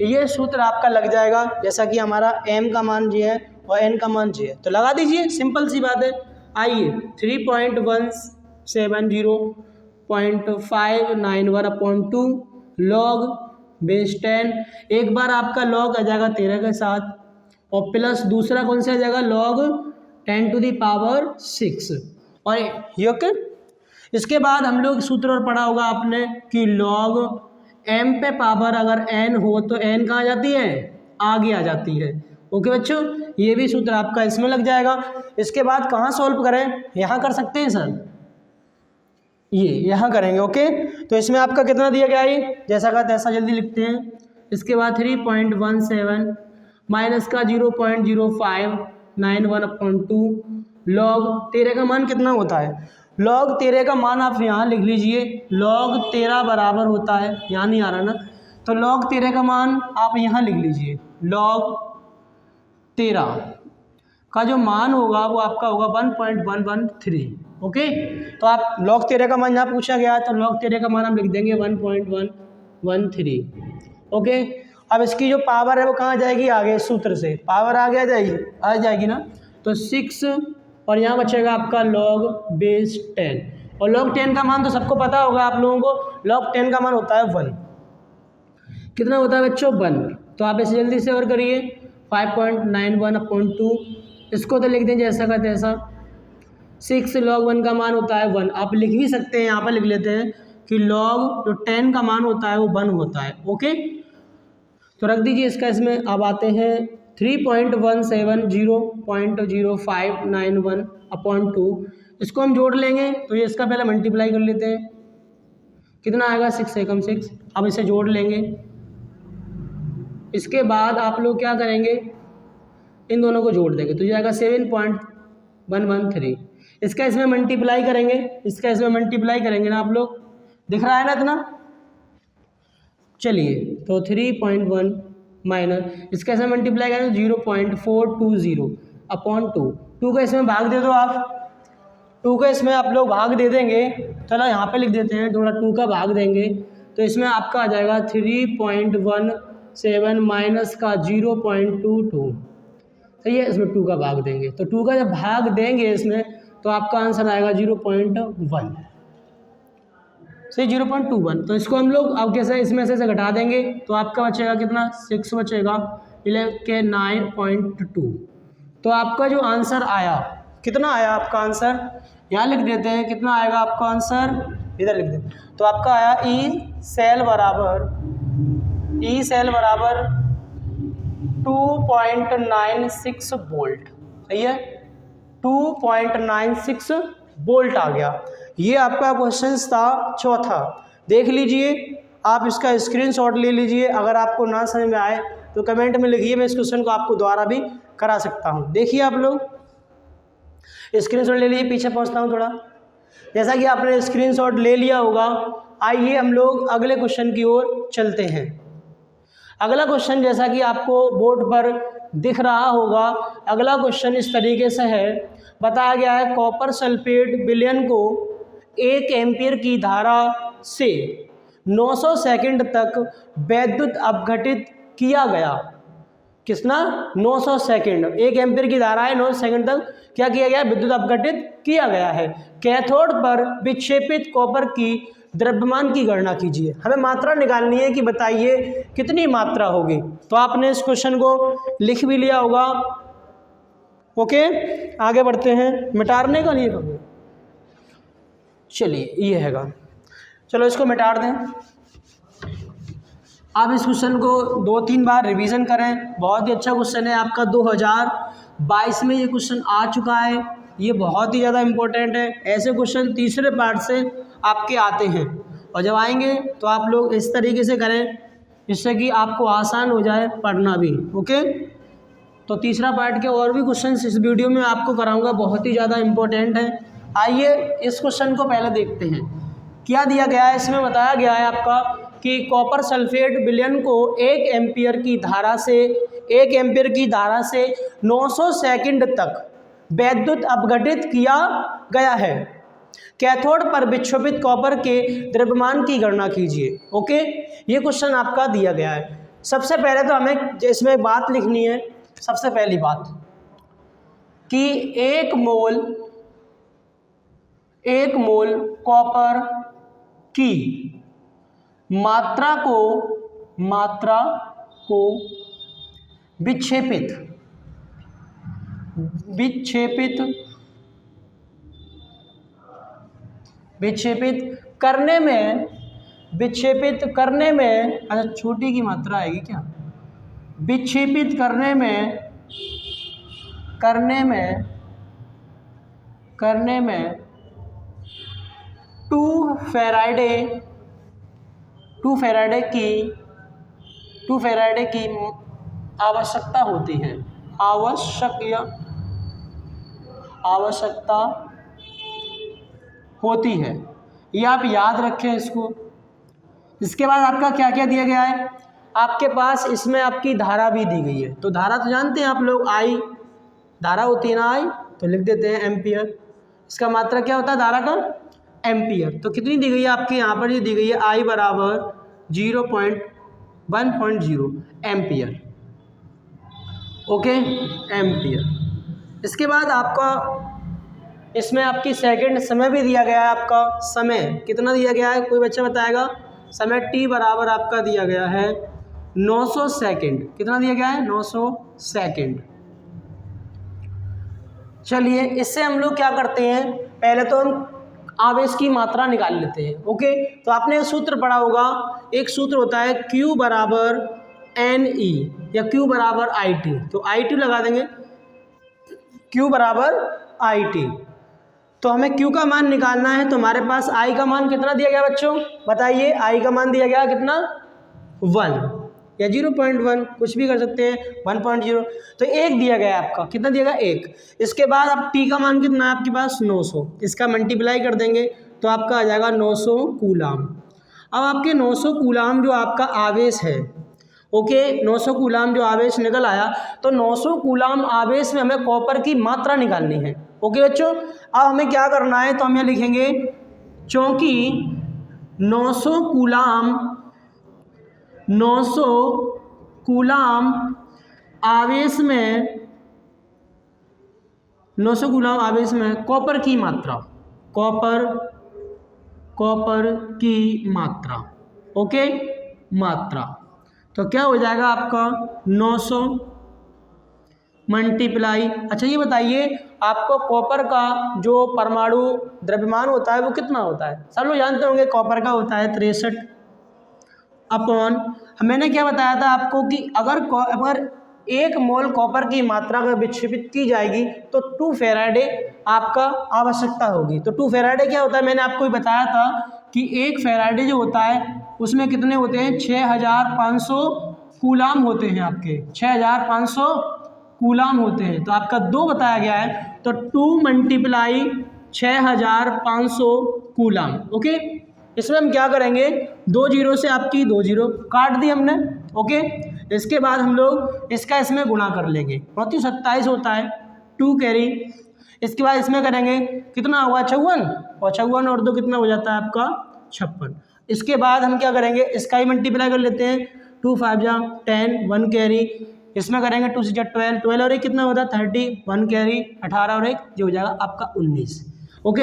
S1: ये सूत्र आपका लग जाएगा। जैसा कि हमारा m का मान जी है और n का मान जी है, तो लगा दीजिए, सिंपल सी बात है। आइए 3.17.0.591 अपॉन 2 log बेस 10, एक बार आपका log आ जाएगा 13 के साथ और प्लस दूसरा कौन सा आ जाएगा log 10 टू दी पावर 6 और ये के। इसके बाद हम लोग सूत्र और पढ़ा होगा आपने कि log m पे पावर अगर n हो तो n कहाँ जाती है, आगे आ जाती है। ओके बच्चों, ये भी सूत्र आपका इसमें लग जाएगा। इसके बाद कहाँ सॉल्व करें, यहाँ कर सकते हैं सर, ये यहाँ करेंगे। ओके, तो इसमें आपका कितना दिया गया है, जैसा का तैसा जल्दी लिखते हैं। इसके बाद 3.17 माइनस का 0.0591 अपॉन 2 log 13 का मान कितना होता है, log 13 का मान आप यहाँ लिख लीजिए, log 13 बराबर होता है, यहाँ नहीं आ रहा ना, तो log 13 का मान आप यहाँ लिख लीजिए, log 13 का जो मान होगा वो आपका होगा 1.113। ओके, तो आप log 13 का मान यहाँ पूछा गया है तो log 13 का मान हम लिख देंगे 1.113। ओके, अब इसकी जो पावर है वो कहाँ जाएगी, आगे सूत्र से पावर आगे आ जाएगी ना, तो 6 और यहाँ बचेगा आपका log बेस 10 और log 10 का मान तो सबको पता होगा आप लोगों को, log 10 का मान होता है 1, कितना होता है बच्चों 1, तो आप इसे जल्दी से और करिए 5.91 अपॉन 2, इसको तो लिख दें जैसा का तैसा। 6 log 1 का मान होता है 1, आप लिख भी सकते हैं, यहाँ पर लिख लेते हैं कि log जो 10 का मान होता है वो 1 होता है। ओके, तो रख दीजिए इसका, इसमें अब आते हैं 3.17 अपॉन 2, इसको हम जोड़ लेंगे तो ये इसका पहले मल्टीप्लाई कर लेते हैं, कितना आएगा 6 एकम 6, अब इसे जोड़ लेंगे। इसके बाद आप लोग क्या करेंगे, इन दोनों को जोड़ देंगे तो जाएगा 7.113, इसका इसमें मल्टीप्लाई करेंगे, इसका इसमें मल्टीप्लाई करेंगे ना आप लोग, दिख रहा है ना इतना। चलिए तो 3.1 माइनस इसका इसमें मल्टीप्लाई करेंगे 0.420 अपॉन 2 का इसमें भाग दे दो आप, 2 का इसमें आप लोग भाग दे देंगे, चलो यहाँ पे लिख देते हैं, थोड़ा 2 का भाग देंगे तो इसमें आपका आ जाएगा 3.17 माइनस का 0.22। सही है, इसमें 2 का भाग देंगे, तो 2 का जब भाग देंगे इसमें तो आपका आंसर आएगा 0.1। सही, 0.21। तो इसको हम लोग अब कैसे इसमें से घटा देंगे तो आपका बचेगा कितना, 6 बचेगा, 9.2। तो आपका जो आंसर आया, कितना आया आपका आंसर, यहाँ लिख देते हैं कितना आएगा आपका आंसर, इधर लिख देते हैं। तो आपका आया ई सेल बराबर 2.96 वोल्ट। सही है, 2.96 वोल्ट आ गया। ये आपका क्वेश्चन था चौथा। देख लीजिए, आप इसका स्क्रीनशॉट ले लीजिए। अगर आपको ना समझ में आए तो कमेंट में लिखिए, मैं इस क्वेश्चन को आपको दोबारा भी करा सकता हूँ। देखिए आप लोग स्क्रीनशॉट ले लीजिए, पीछे पहुँचता हूँ थोड़ा। जैसा कि आपने स्क्रीनशॉट ले लिया होगा, आइए हम लोग अगले क्वेश्चन की ओर चलते हैं। अगला क्वेश्चन जैसा कि आपको बोर्ड पर दिख रहा होगा, अगला क्वेश्चन इस तरीके से है। बताया गया है कॉपर सल्फेट विलयन को 1 एम्पीयर की धारा से 900 सेकंड तक वैद्युत अपघटित किया गया। कितना, 900 सेकंड, 1 एम्पीयर की धारा है, 900 सेकंड तक क्या किया गया, विद्युत अपघटित किया गया है। कैथोड पर विक्षेपित कॉपर की द्रव्यमान की गणना कीजिए। हमें मात्रा निकालनी है कि बताइए कितनी मात्रा होगी। तो आपने इस क्वेश्चन को लिख भी लिया होगा। ओके, आगे बढ़ते हैं। मिटाने का नहीं है, चलिए ये हैगा, चलो इसको मिटा दें। आप इस क्वेश्चन को 2-3 बार रिवीजन करें, बहुत ही अच्छा क्वेश्चन है आपका। 2022 में ये क्वेश्चन आ चुका है, ये बहुत ही ज़्यादा इम्पोर्टेंट है। ऐसे क्वेश्चन तीसरे पार्ट से आपके आते हैं, और जब आएंगे तो आप लोग इस तरीके से करें जिससे कि आपको आसान हो जाए पढ़ना भी। ओके, तो तीसरा पार्ट के और भी क्वेश्चन इस वीडियो में आपको कराऊंगा, बहुत ही ज़्यादा इम्पोर्टेंट है। आइए इस क्वेश्चन को पहले देखते हैं, क्या दिया गया है। इसमें बताया गया है आपका कि कॉपर सल्फेट विलयन को 1 एम्पीयर की धारा से 900 सेकंड तक वैद्युत अपघटित किया गया है। कैथोड पर विक्षेपित कॉपर के द्रव्यमान की गणना कीजिए। ओके, ये क्वेश्चन आपका दिया गया है। सबसे पहले तो हमें इसमें बात लिखनी है, सबसे पहली बात कि 1 मोल कॉपर की मात्रा को विक्षेपित करने में अच्छा छोटी की मात्रा आएगी क्या, विक्षेपित करने में 2 फैराडे की आवश्यकता होती है। आवश्यकता होती है, ये आप याद रखें इसको। इसके बाद आपका क्या क्या दिया गया है, आपके पास इसमें आपकी धारा भी दी गई है। तो धारा तो जानते हैं आप लोग, आई धारा होती है ना, आई तो लिख देते हैं एम्पियर। इसका मात्रा क्या होता है धारा का, एम्पियर। तो कितनी दी गई है आपके यहाँ पर, ये दी गई है आई बराबर 1.0 एम्पियर। Okay, ampere. इसके बाद आपका इसमें आपकी सेकंड समय भी दिया गया है। आपका समय कितना दिया गया है, कोई बच्चा बताएगा। समय टी बराबर आपका दिया गया है 900 सेकंड। कितना दिया गया है, 900 सेकंड। चलिए इससे हम लोग क्या करते हैं, पहले तो हम आवेश की मात्रा निकाल लेते हैं। ओके, तो आपने एक सूत्र पढ़ा होगा, एक सूत्र होता है Q बराबर NE या Q बराबर IT। तो IT लगा देंगे, Q बराबर IT। तो हमें Q का मान निकालना है, तो हमारे पास I का मान कितना दिया गया बच्चों, बताइए। I का मान दिया गया कितना, 1 या 0.1, कुछ भी कर सकते हैं, 1.0। तो 1 दिया गया है आपका, कितना दिया गया, 1। इसके बाद अब T का मान कितना है आपके पास, 900। इसका मल्टीप्लाई कर देंगे तो आपका आ जाएगा 900 कूलाम। अब आपके 900 कूलाम जो आपका आवेश है, ओके, 900 कूलाम जो आवेश निकल आया, तो 900 कूलाम आवेश में हमें कॉपर की मात्रा निकालनी है। ओके बच्चों, अब हमें क्या करना है, तो हम यहाँ लिखेंगे चूँकि 900 कूलाम आवेश में 900 कूलाम आवेश में कॉपर की मात्रा, कॉपर की मात्रा, ओके, मात्रा। तो क्या हो जाएगा आपका 900 मल्टीप्लाई, अच्छा ये बताइए आपको कॉपर का जो परमाणु द्रव्यमान होता है वो कितना होता है? सब लोग जानते होंगे कॉपर का होता है 63 अपॉन, मैंने क्या बताया था आपको कि अगर 1 मोल कॉपर की मात्रा अगर विक्षेपित की जाएगी तो 2 फैराडे आपका आवश्यकता होगी। तो 2 फैराडे क्या होता है, मैंने आपको ही बताया था कि 1 फैराडे जो होता है उसमें कितने होते हैं, 6500 कूलाम होते हैं, आपके 6500 कूलाम होते हैं। तो आपका 2 बताया गया है, तो 2 मल्टीप्लाई 6500 कूलाम, ओके। इसमें हम क्या करेंगे, 2 जीरो से आपकी 2 जीरो काट दी हमने, ओके। इसके बाद हम लोग इसका इसमें गुणा कर लेंगे, 27 होता है 2 कैरी। इसके बाद इसमें करेंगे कितना हुआ 54, और 54 और 2 कितना हो जाता है आपका 56। इसके बाद हम क्या करेंगे, इसका ही मल्टीप्लाई कर लेते हैं, 2 5 जा 10 1 कैरी। इसमें करेंगे 2 6 12 12 और 1 कितना होता है 30 1 कैरी, 18 और 1 जो हो जाएगा आपका 19, ओके।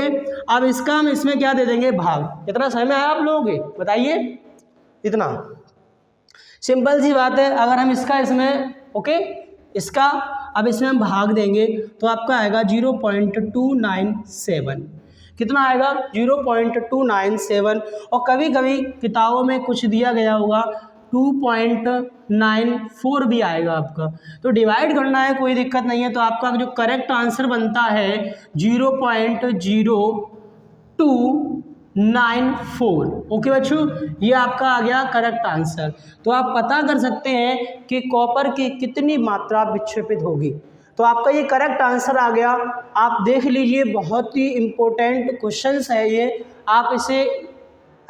S1: अब इसका हम इसमें क्या दे देंगे भाग। इतना समझ में आया आप लोगों के, बताइए, इतना सिंपल सी बात है। अगर हम इसका इसमें, ओके, इसका अब इसमें हम भाग देंगे तो आपका आएगा 0.297, कितना आएगा 0.297। और कभी कभी किताबों में कुछ दिया गया होगा 2.94 भी आएगा आपका। तो डिवाइड करना है, कोई दिक्कत नहीं है। तो आपका जो करेक्ट आंसर बनता है 0.0294, ओके बच्चों, ये आपका आ गया करेक्ट आंसर। तो आप पता कर सकते हैं कि कॉपर की कितनी मात्रा विक्षेपित होगी। तो आपका ये करेक्ट आंसर आ गया। आप देख लीजिए, बहुत ही इम्पोर्टेंट क्वेश्चंस है ये, आप इसे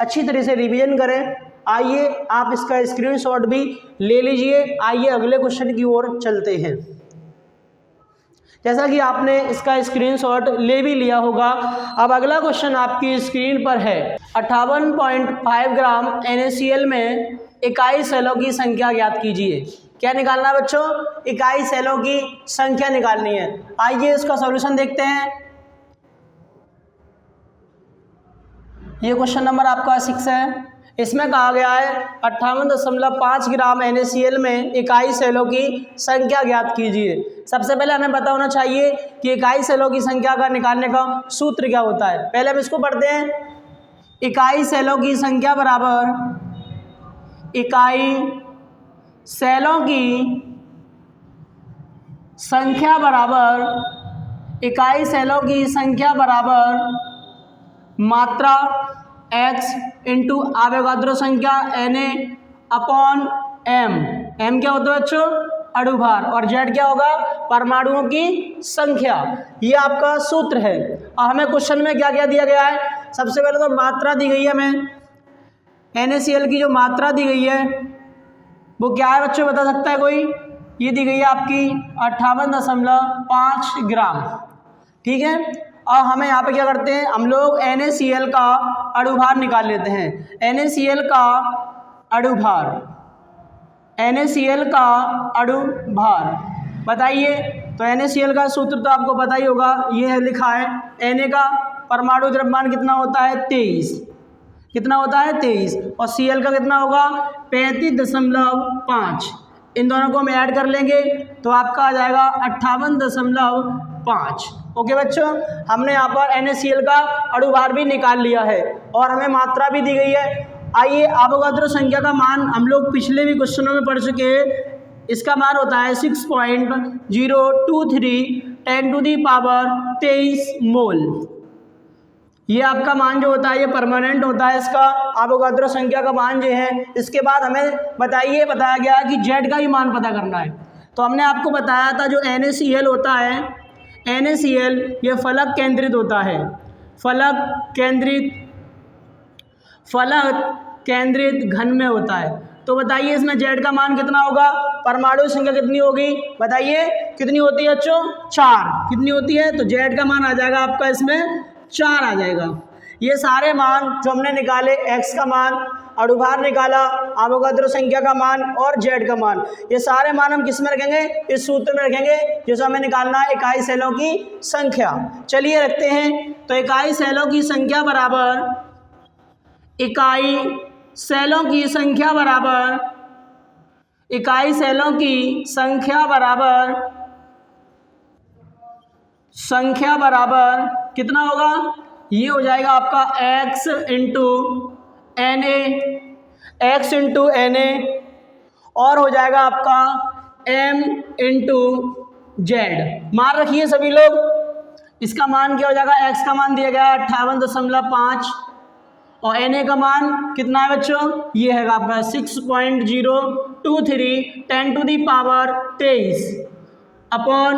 S1: अच्छी तरह से रिवीजन करें। आइए आप इसका स्क्रीनशॉट भी ले लीजिए। आइए अगले क्वेश्चन की ओर चलते हैं। जैसा कि आपने इसका स्क्रीनशॉट ले भी लिया होगा, अब अगला क्वेश्चन आपकी स्क्रीन पर है। 58.5 ग्राम NaCl में इकाई सेलों की संख्या ज्ञात कीजिए। क्या निकालना है बच्चों, इकाई सेलों की संख्या निकालनी है। आइए इसका सॉल्यूशन देखते हैं। ये क्वेश्चन नंबर आपका 6 है। इसमें कहा गया है 58.5 ग्राम NaCl में इकाई सेलों की संख्या ज्ञात कीजिए। सबसे पहले हमें पता होना चाहिए कि इकाई सेलों की संख्या का निकालने का सूत्र क्या होता है। पहले हम इसको पढ़ते हैं। इकाई सेलों की संख्या बराबर, इकाई सेलों की संख्या बराबर, इकाई सेलों की संख्या बराबर मात्रा x इंटू आवेगाद्रो संख्या Na/m। m क्या होता है बच्चों, अणुभार, और z क्या होगा, परमाणुओं की संख्या। ये आपका सूत्र है। और हमें क्वेश्चन में क्या क्या दिया गया है, सबसे पहले तो मात्रा दी गई है हमें। NaCl की जो मात्रा दी गई है वो क्या है बच्चों, बता सकता है कोई? ये दी गई है आपकी 58.5 ग्राम, ठीक है। और हमें यहाँ पे क्या करते हैं, हम लोग NaCl का अणुभार निकाल लेते हैं। NaCl का अणुभार, NaCl का अणुभार बताइए। तो NaCl का सूत्र तो आपको पता ही होगा, ये है लिखा है। Na का परमाणु द्रव्यमान कितना होता है 23, कितना होता है 23, और Cl का कितना होगा 35.5। इन दोनों को हम ऐड कर लेंगे तो आपका आ जाएगा 58.5। ओके बच्चों, हमने यहाँ पर NaCl का अणुभार भी निकाल लिया है और हमें मात्रा भी दी गई है। आइए अवोगाद्रो संख्या का मान हम लोग पिछले भी क्वेश्चनों में पढ़ चुके हैं। इसका मान होता है 6.023 10⁻23 मोल। ये आपका मान जो होता है ये परमानेंट होता है, इसका अवोगाद्रो संख्या का मान जो है। इसके बाद हमें बताया गया कि जेड का ही मान पता करना है। तो हमने आपको बताया था जो NaCl होता है, NaCl ये फलक केंद्रित होता है, फलक केंद्रित घन में होता है। तो बताइए इसमें जेड का मान कितना होगा, परमाणु संख्या कितनी होगी, बताइए कितनी होती है बच्चों, 4। कितनी होती है, तो जेड का मान आ जाएगा आपका इसमें 4 आ जाएगा। ये सारे मान जो हमने निकाले, x का मान, अणुभार निकाला, अवोगाद्रो संख्या का मान और z का मान, ये सारे मान हम किस में रखेंगे? इस सूत्र में रखेंगे जिसे हमें निकालना है इकाई सेलों की संख्या। चलिए रखते हैं। तो इकाई सेलों की संख्या बराबर, इकाई सेलों की संख्या बराबर, इकाई सेलों की संख्या बराबर, संख्या बराबर कितना होगा? ये हो जाएगा आपका x into NA, x into NA, और हो जाएगा आपका m इंटू जेड। मान रखिए सभी लोग, इसका मान क्या हो जाएगा? x का मान दिया गया है 58.5 और NA का मान कितना है बच्चों? ये है आपका 6.023 10⁻23 अपॉन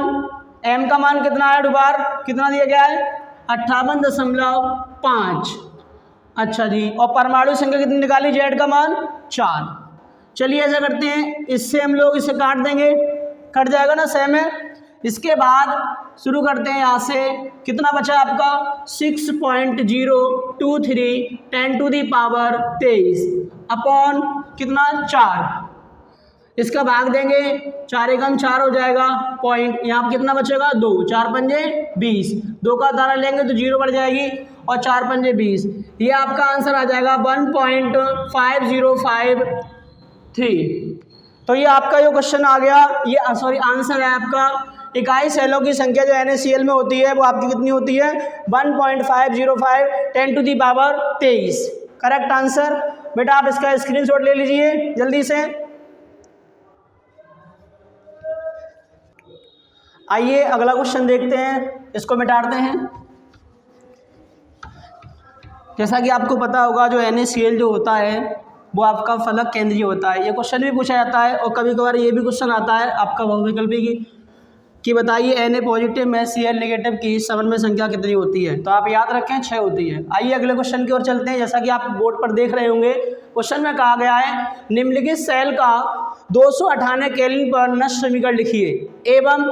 S1: m का मान कितना है? दोबार कितना दिया गया है? 58.5। अच्छा जी, और परमाणु संख्या कितनी निकाली? जेड का मान 4। चलिए ऐसा करते हैं, इससे हम लोग इसे काट देंगे, कट जाएगा ना सेम है। इसके बाद शुरू करते हैं यहाँ से, कितना बचा आपका? 6.023 10⁻23 अपॉन कितना? 4। इसका भाग देंगे, 4 एकम 4 हो जाएगा पॉइंट, यहाँ पर कितना बचेगा? 2, 4 पंजे 20, 2 का दाना लेंगे तो 0 बढ़ जाएगी और 4 पंजे 20, ये आपका आंसर आ जाएगा 1.5053। तो ये आपका जो क्वेश्चन आ गया, ये सॉरी आंसर है आपका। इकाई सेलों की संख्या जो NaCl में होती है वो आपकी कितनी होती है? 1.505 10⁻23। Correct answer. बेटा आप इसका स्क्रीनशॉट ले लीजिए जल्दी से। आइए अगला क्वेश्चन देखते हैं, इसको मिटाते हैं। जैसा कि आपको पता होगा जो NaCl जो होता है वो आपका फलक केंद्रीय होता है। ये क्वेश्चन भी पूछा जाता है और कभी कभार ये भी क्वेश्चन आता है आपका बहुविकल्पी कि बताइए Na पॉजिटिव में Cl नेगेटिव की समन्वय संख्या कितनी होती है? तो आप याद रखें 6 होती है। आइए अगले क्वेश्चन की ओर चलते हैं। जैसा कि आप बोर्ड पर देख रहे होंगे, क्वेश्चन में कहा गया है निम्नलिखित सेल का 298 केल्विन पर नष्ट समीकरण लिखिए एवं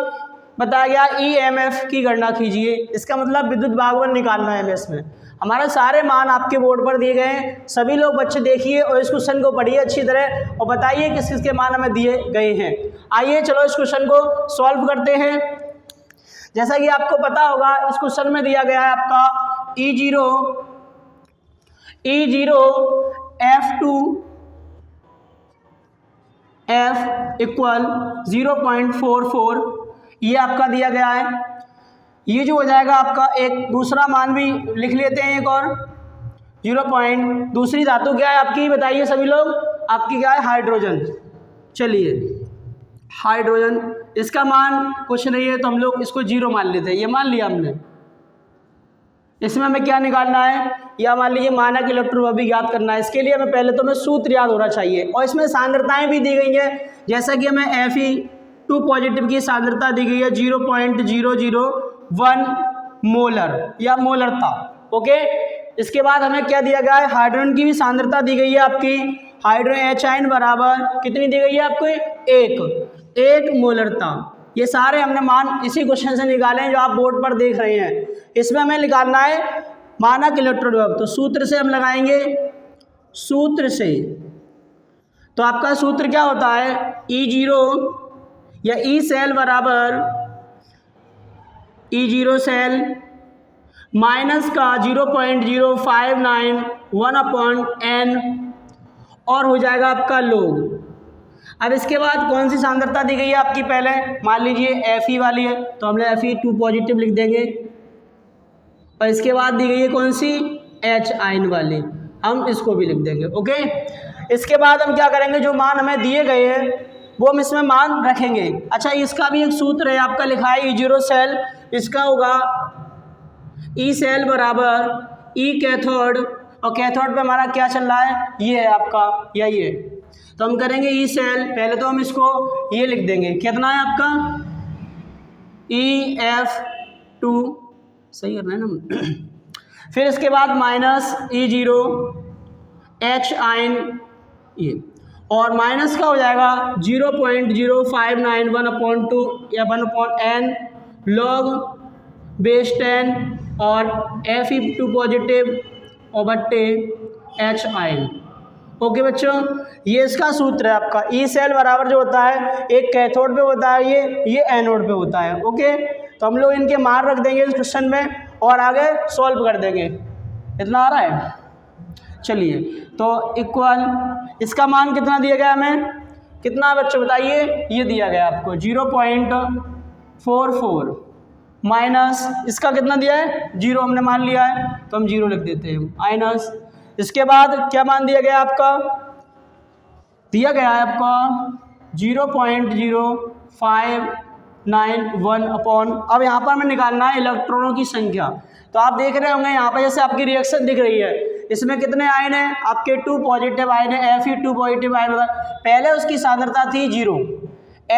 S1: बताया गया EMF की गणना कीजिए। इसका मतलब विद्युत भागफल निकालना है। इसमें हमारे सारे मान आपके बोर्ड पर दिए गए हैं। सभी लोग बच्चे देखिए और इस क्वेश्चन को पढ़िए अच्छी तरह और बताइए किस किस के मान हमें दिए गए हैं। आइए चलो इस क्वेश्चन को सॉल्व करते हैं। जैसा कि आपको पता होगा इस क्वेश्चन में दिया गया है आपका E0 F2 F इक्वल 0.44, ये आपका दिया गया है। ये जो हो जाएगा आपका, एक दूसरा मान भी लिख लेते हैं, एक और 0. दूसरी धातु क्या है आपकी? बताइए सभी लोग, आपकी क्या है? हाइड्रोजन। चलिए हाइड्रोजन, इसका मान कुछ नहीं है तो हम लोग इसको 0 मान लेते हैं। ये मान लिया हमने। इसमें हमें क्या निकालना है? या मान लीजिए मानक इलेक्ट्रोन ज्ञात करना है। इसके लिए हमें पहले तो हमें सूत्र याद होना चाहिए और इसमें सांद्रताएं भी दी गई हैं। जैसा कि हमें Fe2 पॉजिटिव की सांद्रता दी गई है 0.001 मोलर या मोलरता। ओके, इसके बाद हमें क्या दिया गया है? हाइड्रोजन की भी सांद्रता दी गई है आपकी। हाइड्रोजन H बराबर कितनी दी गई है आपको? 1 मोलरता। ये सारे हमने मान इसी क्वेश्चन से निकाले हैं जो आप बोर्ड पर देख रहे हैं। इसमें हमें निकालना है मानक इलेक्ट्रोन विभव। तो सूत्र से हम लगाएंगे, सूत्र से। तो आपका सूत्र क्या होता है? E0 या E सेल बराबर E0 सेल माइनस का 0.0591/n और हो जाएगा आपका लोग। अब इसके बाद कौन सी सांद्रता दी गई है आपकी? पहले मान लीजिए Fe वाली है तो हमने Fe2 पॉजिटिव लिख देंगे और इसके बाद दी गई है कौन सी? H आयन वाली, हम इसको भी लिख देंगे। ओके, इसके बाद हम क्या करेंगे? जो मान हमें दिए गए हैं वो हम इसमें मान रखेंगे। अच्छा, इसका भी एक सूत्र है आपका लिखा है E0 सेल, इसका होगा E सेल बराबर E कैथोड, और कैथोड पे हमारा क्या चल रहा है? ये है आपका, यही है। तो हम करेंगे E सेल, पहले तो हम इसको ये लिख देंगे, कितना है आपका? EF2, सही करना है ना। फिर इसके बाद माइनस E0 H आयन, ये, और माइनस का हो जाएगा 0.0591/2 या 1/n log base 10 और Fe2 पॉजिटिव बट्टे एच आयन। ओके बच्चों, ये इसका सूत्र है आपका। ई सेल बराबर जो होता है एक कैथोड पे होता है, ये एनोड पे होता है। ओके, तो हम लोग इनके मान रख देंगे इस क्वेश्चन में और आगे सॉल्व कर देंगे। इतना आ रहा है? चलिए, तो इक्वल इसका मान कितना दिया गया हमें, कितना बच्चों बताइए? ये दिया गया आपको 0.44 माइनस इसका कितना दिया है, 0 हमने मान लिया है तो हम 0 लिख देते हैं, माइनस इसके बाद क्या मान दिया गया आपका, दिया गया है आपका 0.0591 अपॉन, अब यहाँ पर हमें निकालना है इलेक्ट्रॉनों की संख्या। तो आप देख रहे होंगे यहाँ पर जैसे आपकी रिएक्शन दिख रही है, इसमें कितने आयन हैं आपके, 2 पॉजिटिव आयन है, Fe2 पॉजिटिव आयन होता है। पहले उसकी सांद्रता थी 0,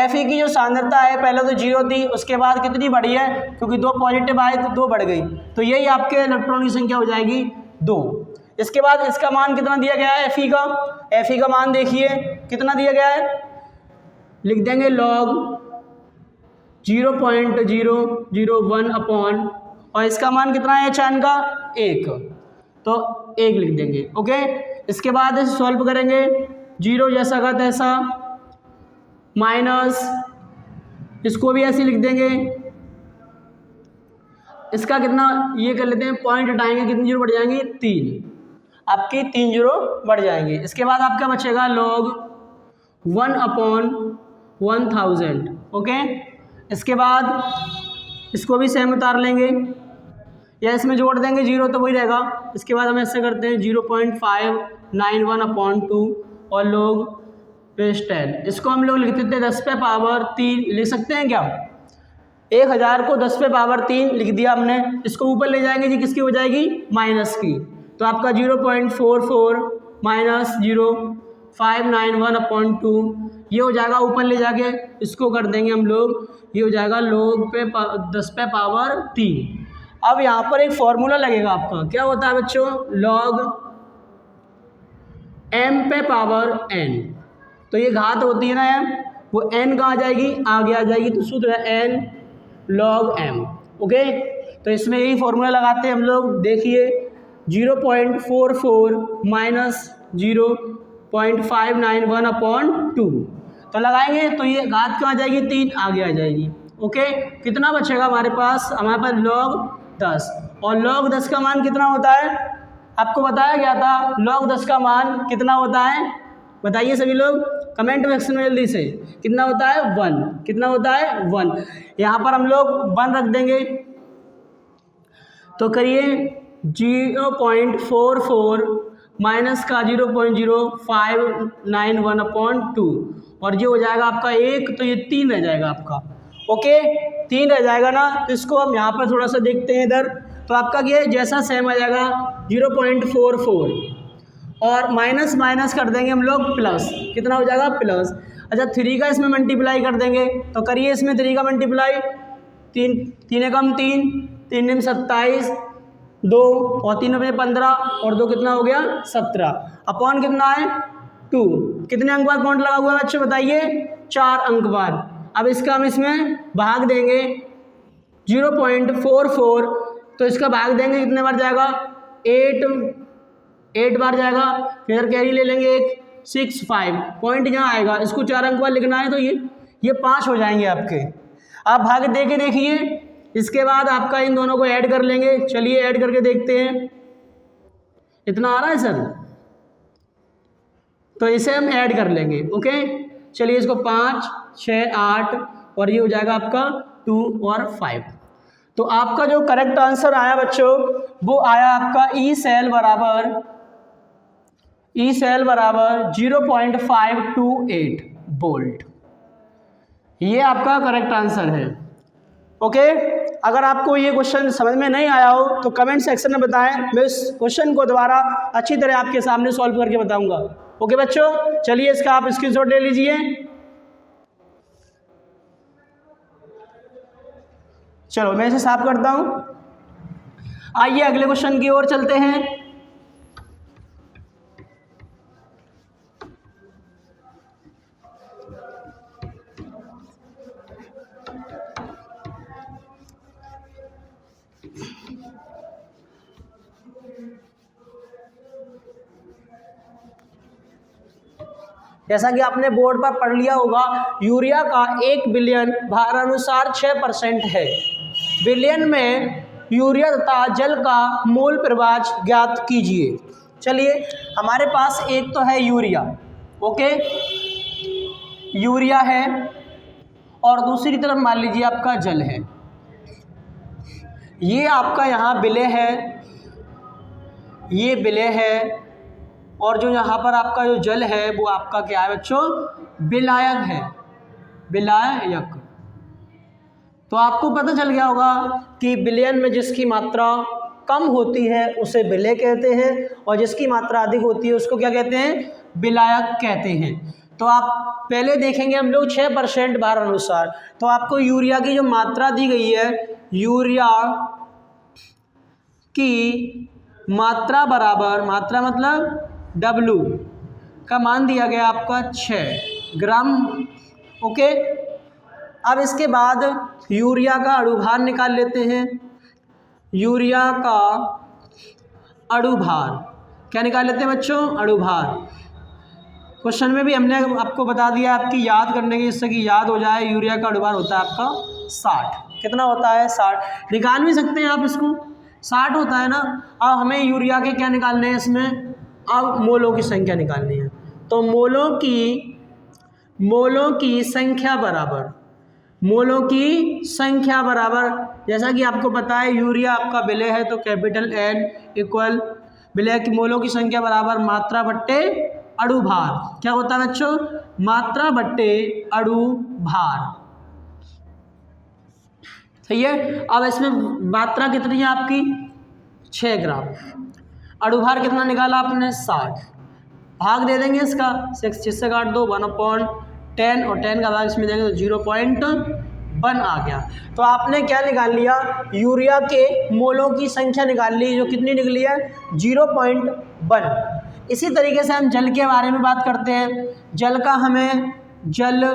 S1: Fe की जो सांद्रता है पहले तो 0 थी, उसके बाद कितनी बढ़ी है, क्योंकि 2 पॉजिटिव आए तो 2 बढ़ गई, तो यही आपके इलेक्ट्रॉन की संख्या हो जाएगी 2। इसके बाद इसका मान कितना दिया गया है Fe का मान देखिए कितना दिया गया है, लिख देंगे log 0.001 अपॉन, और इसका मान कितना है चान का 1, तो 1 लिख देंगे। ओके, इसके बाद इसे सॉल्व करेंगे, 0 जैसा का तैसा माइनस इसको भी ऐसे लिख देंगे, इसका कितना ये कर लेते हैं, पॉइंट हटाएंगे, कितनी जीरो बढ़ जाएंगी 3, आपकी 3 जीरो बढ़ जाएंगे। इसके बाद आपका बचेगा log 1 अपॉन 1000। ओके, इसके बाद इसको भी सेम उतार लेंगे या इसमें जोड़ देंगे 0 तो वही रहेगा। इसके बाद हम ऐसे करते हैं 0.591 अपॉन 2 और log बेस 10, इसको हम लोग लिख देते हैं 10 पे पावर 3, लिख सकते हैं क्या, 1000 को 10 पे पावर 3 लिख दिया हमने। इसको ऊपर ले जाएंगे जी, किसकी हो जाएगी, माइनस की, तो आपका 0.44 माइनस 0.591 अपॉन 2 ये हो जाएगा, ऊपर ले जाके इसको कर देंगे हम लोग, ये हो जाएगा log पे 10 पे पावर 3। अब यहाँ पर एक फॉर्मूला लगेगा आपका, क्या होता है बच्चों, log m पे पावर n, तो ये घात होती है ना m, वो n कहाँ आ जाएगी, आगे आ जाएगी, तो सूत्र है n log m। ओके, तो इसमें यही फॉर्मूला लगाते हैं हम लोग, देखिए 0.44 माइनस 0.591 अपॉन 2, तो लगाएंगे तो ये घात क्यों आ जाएगी, 3 आगे आ जाएगी। ओके, कितना बचेगा हमारे पास log 10, और log 10 का मान कितना होता है, आपको बताया गया था log 10 का मान कितना होता है, बताइए सभी लोग कमेंट सेक्शन में जल्दी से, कितना होता है 1, कितना होता है 1, यहाँ पर हम लोग 1 रख देंगे, तो करिए 0.44 माइनस का 0.0591 अपॉन 2, और ये हो जाएगा आपका 1, तो ये 3 रह जाएगा आपका। ओके, 3 रह जाएगा ना, तो इसको हम यहाँ पर थोड़ा सा देखते हैं इधर, तो आपका ये जैसा सेम आ जाएगा 0.44 और माइनस माइनस कर देंगे हम लोग प्लस, कितना हो जाएगा प्लस। अच्छा 3 का इसमें मल्टीप्लाई कर देंगे, तो करिए इसमें 3 का मल्टीप्लाई, 3 एकम 3, 3 निम 27, 2 और 3 में 15 और 2 कितना हो गया 17 अपॉन कितना है 2, कितने अंक बाद पॉइंट लगा हुआ है बच्चों बताइए, 4 अंक बाद। अब इसका हम इसमें भाग देंगे 0.44, तो इसका भाग देंगे कितने बार जाएगा 8 बार जाएगा, फिर कैरी ले लेंगे एक 6 5 पॉइंट यहाँ आएगा, इसको 4 अंक बाद लिखना है, तो ये 5 हो जाएंगे आपके। आप भाग दे के देखिए, इसके बाद आपका इन दोनों को ऐड कर लेंगे, चलिए ऐड करके देखते हैं, इतना आ रहा है सर, तो इसे हम ऐड कर लेंगे। ओके, चलिए इसको 5 6 8 और ये हो जाएगा आपका 2 और 5। तो आपका जो करेक्ट आंसर आया बच्चों वो आया आपका ई सेल बराबर 0.528 वोल्ट, ये आपका करेक्ट आंसर है। ओके, अगर आपको ये क्वेश्चन समझ में नहीं आया हो तो कमेंट सेक्शन में बताएं, मैं इस क्वेश्चन को दोबारा अच्छी तरह आपके सामने सॉल्व करके बताऊंगा। ओके बच्चों, चलिए इसका आप स्क्रीनशॉट ले लीजिए। चलो मैं इसे साफ करता हूं, आइए अगले क्वेश्चन की ओर चलते हैं। जैसा कि आपने बोर्ड पर पढ़ लिया होगा, यूरिया का 1 बिलियन भारानुसार 6% है। बिलियन में यूरिया तथा जल का मोल प्रवाह ज्ञात कीजिए। चलिए, हमारे पास एक तो है यूरिया, ओके, यूरिया है, और दूसरी तरफ मान लीजिए आपका जल है। ये आपका यहाँ विलेय है, ये विलेय है, और जो यहाँ पर आपका जो जल है वो आपका क्या है बच्चों, विलायक है, विलायक। तो आपको पता चल गया होगा कि विलयन में जिसकी मात्रा कम होती है उसे विलेय कहते हैं, और जिसकी मात्रा अधिक होती है उसको क्या कहते हैं, विलायक कहते हैं। तो आप पहले देखेंगे हम लोग 6% भार अनुसार। तो आपको यूरिया की जो मात्रा दी गई है, यूरिया की मात्रा बराबर, मात्रा मतलब W का मान दिया गया आपका 6 ग्राम, ओके। अब इसके बाद यूरिया का अणुभार निकाल लेते हैं। यूरिया का अणुभार क्या निकाल लेते हैं बच्चों, अणुभार। क्वेश्चन में भी हमने आपको बता दिया, आपकी याद करने की, जिससे कि याद हो जाए। यूरिया का अणुभार होता है आपका 60। कितना होता है, 60। निकाल भी सकते हैं आप इसको, 60 होता है ना। अब हमें यूरिया के क्या निकालने हैं इसमें, अब मोलों की संख्या निकालनी है। तो मोलों की संख्या बराबर, मोलों की संख्या बराबर, जैसा कि आपको पता है यूरिया आपका विलेय है, तो कैपिटल N इक्वल विलेय की मोलों की संख्या बराबर मात्रा बट्टे अणुभार। क्या होता है बच्चों, मात्रा बट्टे अणुभार, सही है। अब इसमें मात्रा कितनी है आपकी, 6 ग्राम। अणुभार कितना निकाला आपने, 60। भाग दे देंगे इसका, 6 से काट दो, 1/10, और 10 का भाग इसमें देंगे तो 0.1 आ गया। तो आपने क्या निकाल लिया, यूरिया के मोलों की संख्या निकाल ली, जो कितनी निकली है, 0.1। इसी तरीके से हम जल के बारे में बात करते हैं। जल का हमें जल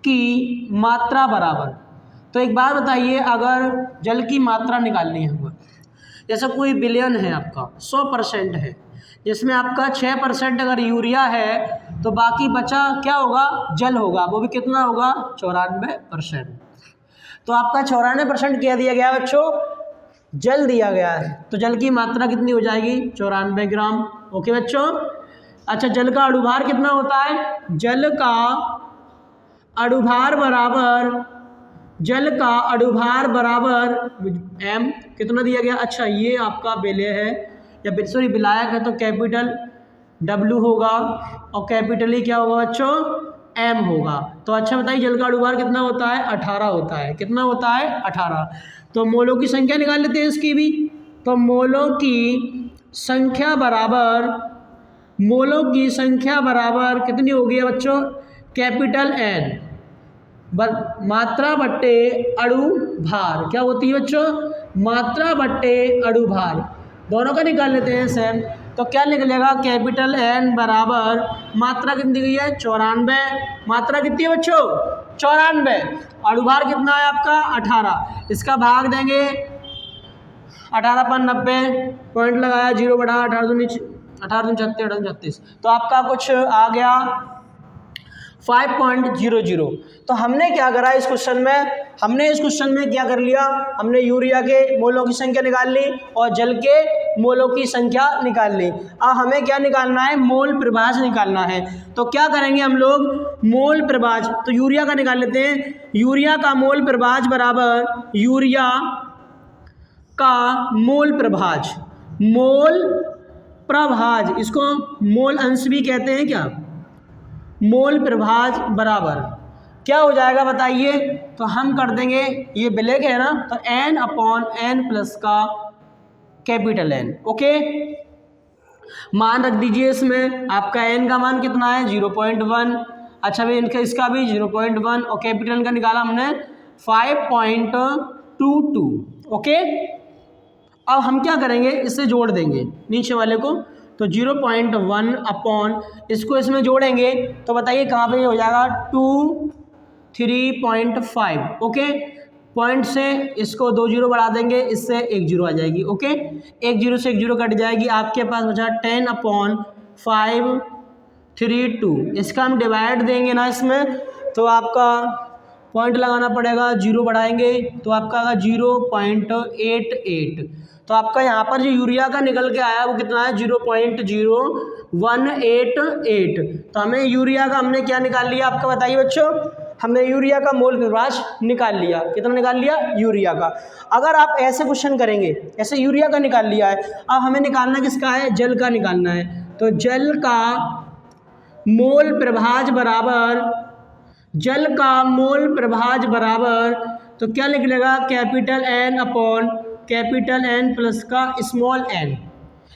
S1: की मात्रा बराबर, तो एक बात बताइए, अगर जल की मात्रा निकालनी है, जैसा कोई बिलियन है आपका, 100% है, जिसमें आपका 6% अगर यूरिया है तो बाकी बचा क्या होगा, जल होगा, वो भी कितना होगा, 94%। तो आपका 94% क्या दिया गया बच्चों, जल दिया गया है। तो जल की मात्रा कितनी हो जाएगी, 94 ग्राम, ओके बच्चों। अच्छा, जल का अणुभार कितना होता है, जल का अणुभार बराबर, जल का अणुभार बराबर m, कितना दिया गया, अच्छा ये आपका विलेय है, या सॉरी विलायक है, तो कैपिटल W होगा, और कैपिटल ही क्या होगा बच्चों, m होगा। तो अच्छा बताइए, जल का अणुभार कितना होता है, 18 होता है। कितना होता है, 18। तो मोलों की संख्या निकाल लेते हैं इसकी भी। तो मोलों की संख्या बराबर, मोलों की संख्या बराबर कितनी होगी बच्चों, कैपिटल N मात्रा बट्टे अणुभार। क्या होती है बच्चों, मात्रा बट्टे अणुभार, दोनों का निकाल लेते हैं सेम। तो क्या निकलेगा, कैपिटल N बराबर मात्रा कितनी गई है, 94। मात्रा कितनी है बच्चों, 94। अणुभार कितना है आपका, 18। इसका भाग देंगे, 18 पर 90, पॉइंट लगाया, 0 बढ़ा, 18 36, तो आपका कुछ आ गया 5.00। तो हमने क्या करा इस क्वेश्चन में, हमने इस क्वेश्चन में क्या कर लिया, हमने यूरिया के मोलों की संख्या निकाल ली और जल के मोलों की संख्या निकाल ली। अब हमें क्या निकालना है, मोल प्रभाज निकालना है। तो क्या करेंगे हम लोग, मोल प्रभाज, तो यूरिया का निकाल लेते हैं। यूरिया का मोल प्रभाज बराबर, यूरिया का मोल प्रभाज, मोल प्रभाज, इसको मोल अंश भी कहते हैं क्या, मोल प्रभाज बराबर क्या हो जाएगा बताइए। तो हम कर देंगे, ये विलेय है ना, तो N/N प्लस का कैपिटल N, ओके। मान रख दीजिए इसमें, आपका N का मान कितना है, 0.1। अच्छा भाई, इनका इसका भी 0.1, और कैपिटल का निकाला हमने 5.22, ओके। अब हम क्या करेंगे, इससे जोड़ देंगे नीचे वाले को, तो 0.1 अपॉन इसको इसमें जोड़ेंगे तो बताइए कहाँ पे हो जाएगा, 3.5, ओके। पॉइंट से इसको 2 जीरो बढ़ा देंगे, इससे 1 जीरो आ जाएगी, ओके। 1 जीरो से 1 जीरो कट जाएगी, आपके पास बचा 10/5 32। इसका हम डिवाइड देंगे ना इसमें, तो आपका पॉइंट लगाना पड़ेगा, 0 बढ़ाएंगे तो आपका आएगा 0.88। तो आपका यहाँ पर जो यूरिया का निकल के आया वो कितना है, 0.0188। तो हमें यूरिया का हमने क्या निकाल लिया आपका बताइए बच्चों, हमने यूरिया का मोल प्रभाज निकाल लिया। कितना निकाल लिया, यूरिया का। अगर आप ऐसे क्वेश्चन करेंगे, ऐसे यूरिया का निकाल लिया है, अब हमें निकालना किसका है, जल का निकालना है। तो जल का मोल प्रभाज बराबर, जल का मोल प्रभाज बराबर, तो क्या निकलेगा, capital N upon capital N plus का स्मॉल n।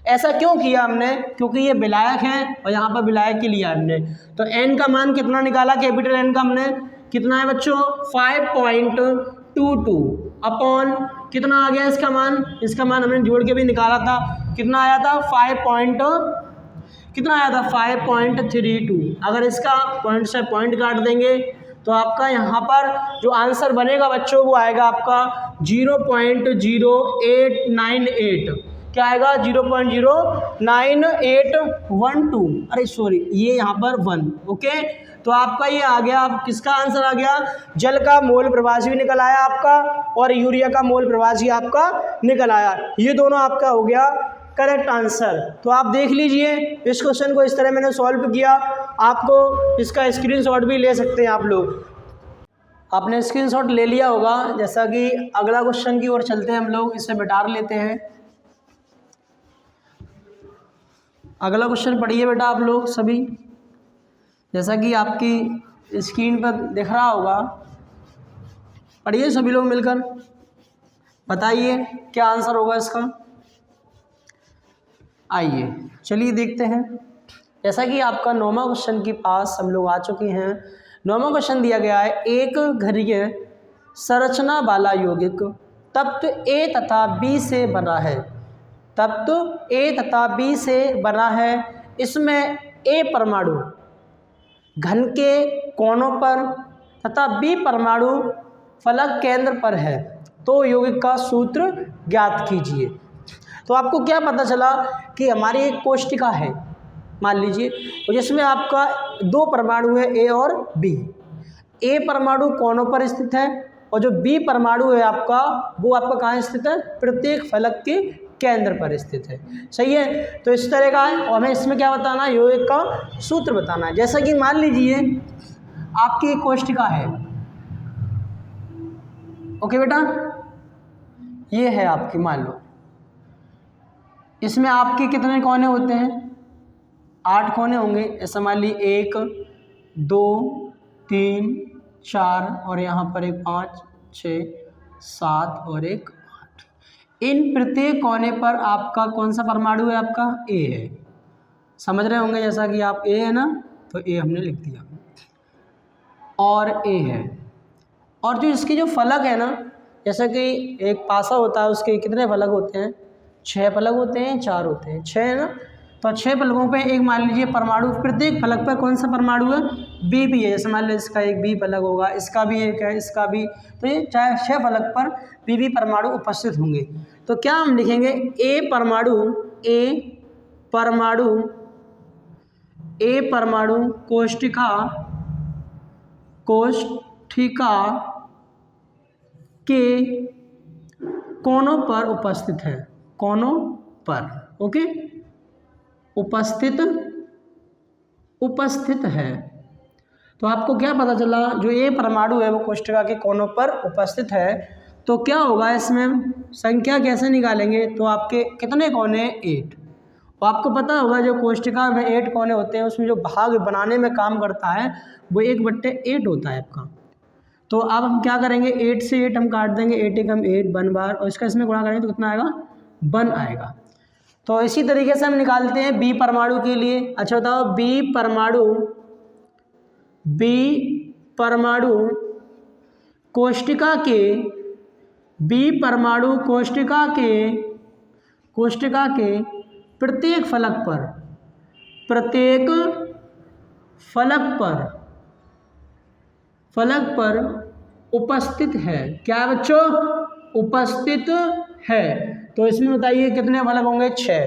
S1: ऐसा क्यों किया हमने, क्योंकि ये विलायक है और यहाँ पर विलायक के लिया हमने। तो n का मान कितना निकाला, कैपिटल N का हमने कितना है बच्चों, 5.22 अपॉन कितना आ गया इसका मान, इसका मान हमने जोड़ के भी निकाला था, कितना आया था, 5.32। अगर इसका पॉइंट से पॉइंट काट देंगे तो आपका यहाँ पर जो आंसर बनेगा बच्चों वो आएगा आपका 0.0898। क्या आएगा, 0.09812। अरे सॉरी, ये यहाँ पर 1। ओके, तो आपका ये आ गया, आप किसका आंसर आ गया, जल का मोल प्रभाज भी निकल आया आपका और यूरिया का मोल प्रभाज भी आपका निकल आया। ये दोनों आपका हो गया करेक्ट आंसर। तो आप देख लीजिए, इस क्वेश्चन को इस तरह मैंने सॉल्व किया। आपको इसका स्क्रीनशॉट भी ले सकते हैं आप लोग। आपने स्क्रीनशॉट ले लिया होगा। जैसा कि अगला क्वेश्चन की ओर चलते हैं हम लोग, इसे मिटा लेते हैं। अगला क्वेश्चन पढ़िए बेटा आप लोग सभी, जैसा कि आपकी स्क्रीन पर दिख रहा होगा, पढ़िए सभी लोग मिलकर, बताइए क्या आंसर होगा इसका। आइए चलिए देखते हैं। जैसा कि आपका 9वां क्वेश्चन के पास हम लोग आ चुके हैं। 9वां क्वेश्चन दिया गया है, एक घरीय संरचना वाला यौगिक तत्व A तथा B से बना है। तत्व A तथा B से बना है। इसमें A परमाणु घन के कोनों पर तथा B परमाणु फलक केंद्र पर है, तो यौगिक का सूत्र ज्ञात कीजिए। तो आपको क्या पता चला कि हमारी एक कोष्टिका है मान लीजिए, और जिसमें आपका 2 परमाणु है A और B। A परमाणु कोनों पर स्थित है और जो B परमाणु है आपका, वो आपका कहाँ स्थित है, प्रत्येक फलक के केंद्र पर स्थित है। सही है, तो इस तरह का है और हमें इसमें क्या बताना है, यौगिक का सूत्र बताना है। जैसा कि मान लीजिए आपकी एक कोष्टिका है। ओके बेटा, ये है आपकी, मान लो इसमें आपके कितने कोने होते हैं, 8 कोने होंगे। ऐसा मान ली 1 2 3 4 और यहाँ पर एक 5 6 7 और एक 8। इन प्रत्येक कोने पर आपका कौन सा परमाणु है, आपका A है। समझ रहे होंगे, जैसा कि आप A है ना, तो A हमने लिख दिया और A है। और जो इसके जो फलक है ना, जैसा कि एक पासा होता है, उसके कितने फलक होते हैं, 6 फलक होते हैं, 4 होते हैं, 6 है ना। तो 6 फलकों पे एक मान लीजिए परमाणु, प्रत्येक फलक पर कौन सा परमाणु है, B भी है। जैसे मान लो इसका एक B फलक होगा, इसका भी एक है, इसका भी, तो ये 6 फलक पर B परमाणु उपस्थित होंगे। तो क्या हम लिखेंगे, A परमाणु कोष्टिका के कोनों पर उपस्थित है, कोनों पर, ओके, उपस्थित है। तो आपको क्या पता चला, जो ये परमाणु है वो कोष्टिका के कोनों पर उपस्थित है। तो क्या होगा, इसमें संख्या कैसे निकालेंगे, तो आपके कितने कोने, 8। और आपको पता होगा जो कोष्टिका में 8 कोने होते हैं, उसमें जो भाग बनाने में काम करता है वो 1/8 होता है आपका। तो अब हम क्या करेंगे, 8 से 8 हम काट देंगे, 8 1 8 1 बार, और इसका इसमें गुणा करेंगे तो कितना आएगा, 1 आएगा। तो इसी तरीके से हम निकालते हैं B परमाणु के लिए। अच्छा बताओ, B परमाणु कोष्टिका के प्रत्येक फलक पर उपस्थित है। क्या बच्चों, उपस्थित है। तो इसमें बताइए कितने फलक होंगे, 6।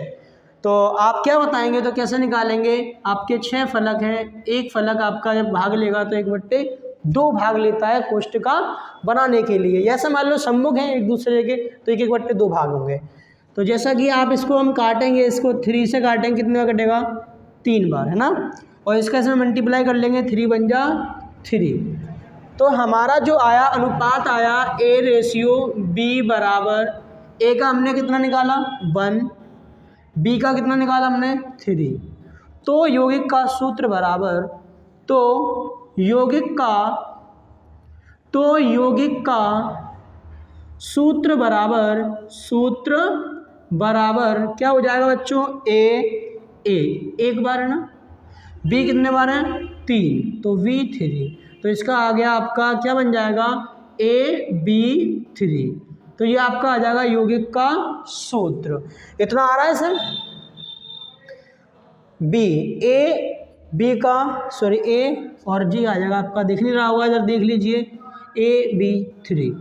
S1: तो आप क्या बताएंगे, तो कैसे निकालेंगे? आपके 6 फलक हैं, एक फलक आपका जब भाग लेगा तो 1/2 भाग लेता है कोष्टका बनाने के लिए। जैसे मान लो सम्मुख हैं एक दूसरे के, तो 1/2 भाग होंगे। तो जैसा कि आप इसको हम काटेंगे, इसको 3 से काटेंगे, कितने बार कटेगा? 3 बार, है ना। और इसका इसमें मल्टीप्लाई कर लेंगे, 3 बन जा 3। तो हमारा जो आया अनुपात आया A/B बराबर, A का हमने कितना निकाला? 1, B का कितना निकाला हमने? 3। तो यौगिक का सूत्र बराबर, तो यौगिक का सूत्र बराबर क्या हो जाएगा बच्चों? A एक बार है ना, B कितने बार है? 3, तो V3। तो इसका आ गया आपका क्या बन जाएगा? AB3। तो ये आपका आ जाएगा यौगिक का सूत्र। इतना आ रहा है सर? A और G आ जाएगा आपका, देख नहीं रहा होगा, इधर देख लीजिए, AB3।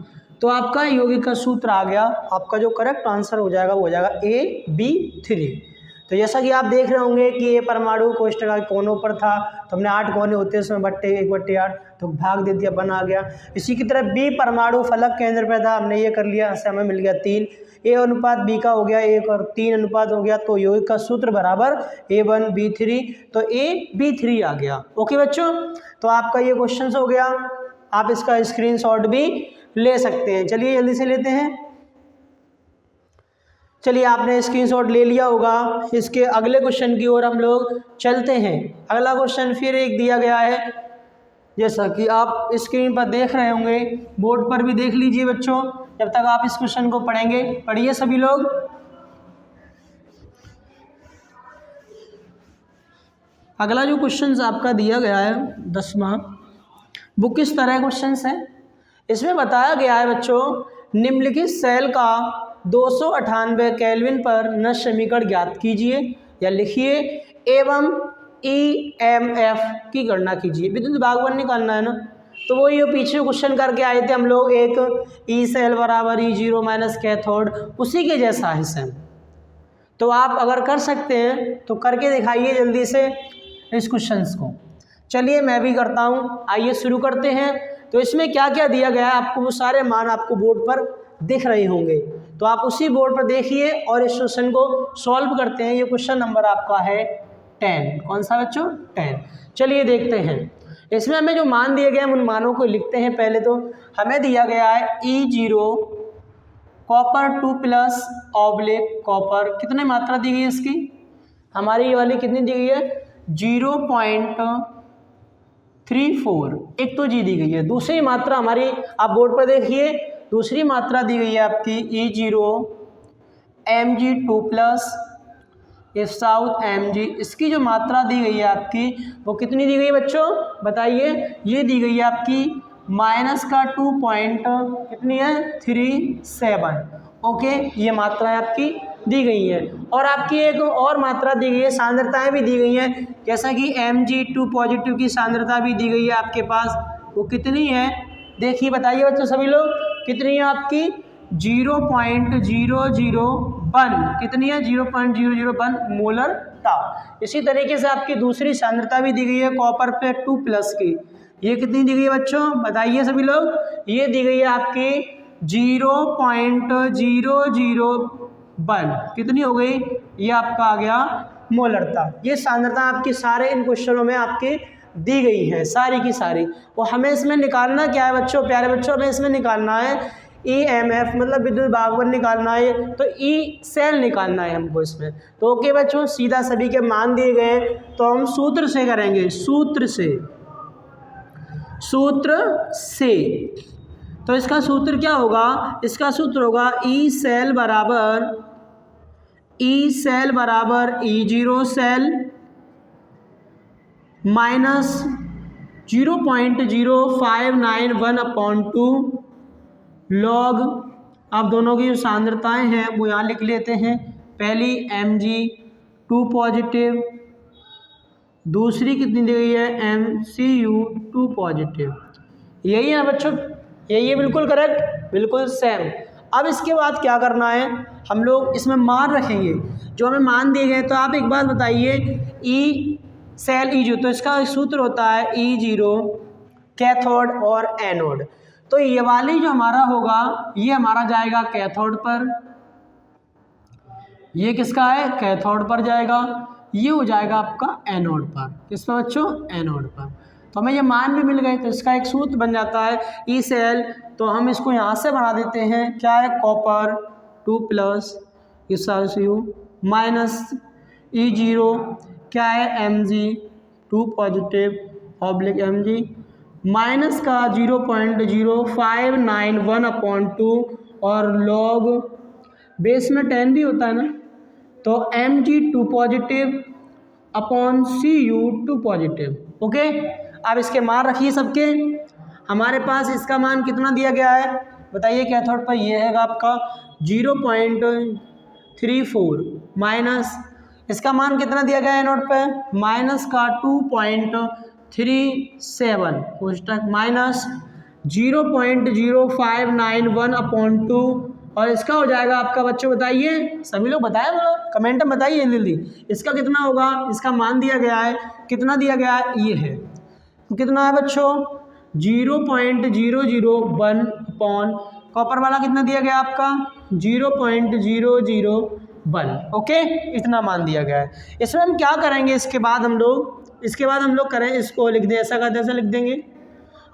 S1: तो आपका यौगिक का सूत्र आ गया। आपका जो करेक्ट आंसर हो जाएगा वो हो जाएगा AB3। तो जैसा कि आप देख रहे होंगे कि ये परमाणु कोष्टका के कोनों पर था, तो हमने 8 कोने होते हैं उसमें 1/8 तो भाग दे दिया, बन आ गया। इसी की तरह B परमाणु फलक केंद्र पर था, हमने ये कर लिया, इससे हमें मिल गया 3। A अनुपात B का हो गया 1 और 3 अनुपात हो गया। तो यौगिक का सूत्र बराबर A1B3, तो AB3 आ गया। ओके बच्चों, तो आपका ये क्वेश्चन हो गया। आप इसका स्क्रीनशॉट भी ले सकते हैं। चलिए जल्दी से लेते हैं। चलिए आपने स्क्रीनशॉट ले लिया होगा। इसके अगले क्वेश्चन की ओर हम लोग चलते हैं। अगला क्वेश्चन फिर एक दिया गया है, जैसा कि आप स्क्रीन पर देख रहे होंगे, बोर्ड पर भी देख लीजिए बच्चों, जब तक आप इस क्वेश्चन को पढ़ेंगे। पढ़िए सभी लोग। अगला जो क्वेश्चन आपका दिया गया है 10वां, वो किस तरह क्वेश्चन है? इसमें बताया गया है बच्चों, निम्नलिखित सेल का 298 केल्विन पर नष्ट समीकरण ज्ञात कीजिए या लिखिए एवं EMF की गणना कीजिए। विद्युत भागवन निकालना है ना, तो वो ये पीछे क्वेश्चन करके आए थे हम लोग, एक E सेल बराबर E0 माइनस कैथोड, उसी के जैसा है सेम। तो आप अगर कर सकते हैं तो करके दिखाइए जल्दी से इस क्वेश्चन को। चलिए मैं भी करता हूँ, आइए शुरू करते हैं। तो इसमें क्या क्या दिया गया है आपको, वो सारे मान आपको बोर्ड पर दिख रहे होंगे, तो आप उसी बोर्ड पर देखिए और इस क्वेश्चन को सॉल्व करते हैं। ये क्वेश्चन नंबर आपका है 10। कौन सा बच्चों? 10। चलिए देखते हैं। इसमें हमें जो मान दिए गए हैं उन मानों को लिखते हैं। पहले तो हमें दिया गया है E0 कॉपर 2+ कॉपर, कितने मात्रा दी गई है इसकी? हमारी ये वाली कितनी दी गई है? 0.34। एक तो जी दी गई है। दूसरी मात्रा हमारी आप बोर्ड पर देखिए, दूसरी मात्रा दी गई है आपकी E0 Mg2+ साउथ Mg। इसकी जो मात्रा दी गई है आपकी वो कितनी दी गई है बच्चों? बताइए। ये दी गई है आपकी कितनी है? 37। ओके, ये मात्राएं आपकी दी गई है। और आपकी एक और मात्रा दी गई है, सांद्रताएं भी दी गई हैं, जैसा कि Mg2+ की सांद्रता भी दी गई है आपके पास। वो कितनी है? देखिए बताइए बच्चों सभी लोग, कितनी है आपकी? 0.001। कितनी है? 0.001 मोलर ता। इसी तरीके से आपकी दूसरी सांद्रता भी दी गई है कॉपर पे 2+ की। ये कितनी दी गई है बच्चों? बताइए सभी लोग। ये दी गई है आपकी 0.001। कितनी हो गई? ये आपका आ गया मोलरता। ये सांद्रता आपकी सारे इन क्वेश्चनों में आपकी दी गई है, सारी की सारी। और हमें इसमें निकालना क्या है बच्चों, प्यारे बच्चों? हमें इसमें निकालना है EMF, मतलब विद्युत भागवन निकालना है। तो E सेल निकालना है हमको इसमें। तो ओके बच्चों, सीधा सभी के मान दिए गए, तो हम सूत्र से करेंगे। सूत्र से तो इसका सूत्र क्या होगा? इसका सूत्र होगा E सेल बराबर E0 सेल माइनस 0.0591/2 लॉग। अब दोनों की जो सांद्रताएं हैं वो यहाँ लिख लेते हैं। पहली Mg2+, दूसरी कितनी दी गई है? Mcu2+। यही है ना बच्चों? यही है, बिल्कुल करेक्ट, बिल्कुल सेम। अब इसके बाद क्या करना है, हम लोग इसमें मान रखेंगे। जो हमें मान दिए गए। तो आप एक बात बताइए, ई सेल E0, तो इसका सूत्र होता है E0 कैथोड और एनोड। तो ये वाली जो हमारा होगा ये हमारा जाएगा कैथोड पर, ये किसका है, कैथोड पर जाएगा, ये हो जाएगा आपका एनोड पर। किस पर बच्चों, एनोड पर। तो हमें ये मान भी मिल गए, तो इसका एक सूत्र बन जाता है ई सेल। तो हम इसको यहाँ से बना देते हैं, क्या है, कॉपर 2+ यू माइनस E0 क्या है, Mg 2 + Mg माइनस का 0.0591/2 और लॉग बेस में 10 भी होता है ना, तो Mg 2+/Cu 2+। ओके, अब इसके मान रखिए सबके। हमारे पास इसका मान कितना दिया गया है बताइए, कैथोड पर ये है आपका 0.34 माइनस इसका मान कितना दिया गया है एनोड पे, माइनस का 2.37 पुस्तक माइनस 0.0591/2 और इसका हो जाएगा आपका, बच्चों बताइए, सभी लोग बताएं, बोलो कमेंट में बताइए जल्दी, इसका कितना होगा। इसका मान दिया गया है, कितना दिया गया है, ये है, तो कितना है बच्चों 0.001 कॉपर वाला कितना दिया गया आपका 0.001। ओके, इतना मान दिया गया है। इसमें हम क्या करेंगे, इसके बाद हम लोग करें, इसको लिख दें, ऐसा करते ऐसा लिख देंगे।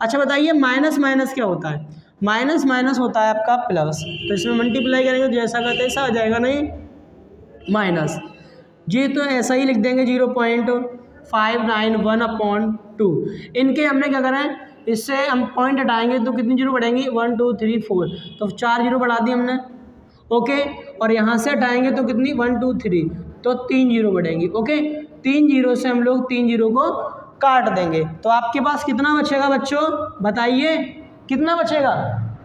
S1: अच्छा बताइए, माइनस माइनस क्या होता है, माइनस माइनस होता है आपका प्लस, तो इसमें मल्टीप्लाई करेंगे तो जैसा करते ऐसा आ जाएगा, नहीं माइनस जी, तो ऐसा ही लिख देंगे 0.591/2। इनके हमने क्या करा है, इससे हम पॉइंट हटाएंगे तो कितनी जीरो बढ़ेंगी, 1 2 3 4, तो 4 जीरो बढ़ा दी हमने। ओके, और यहाँ से हटाएंगे तो कितनी 1 2 3, तो 3 जीरो बढ़ेंगी। ओके, 3 जीरो से हम लोग 3 जीरो को काट देंगे, तो आपके पास कितना बचेगा बच्चों, बताइए कितना बचेगा।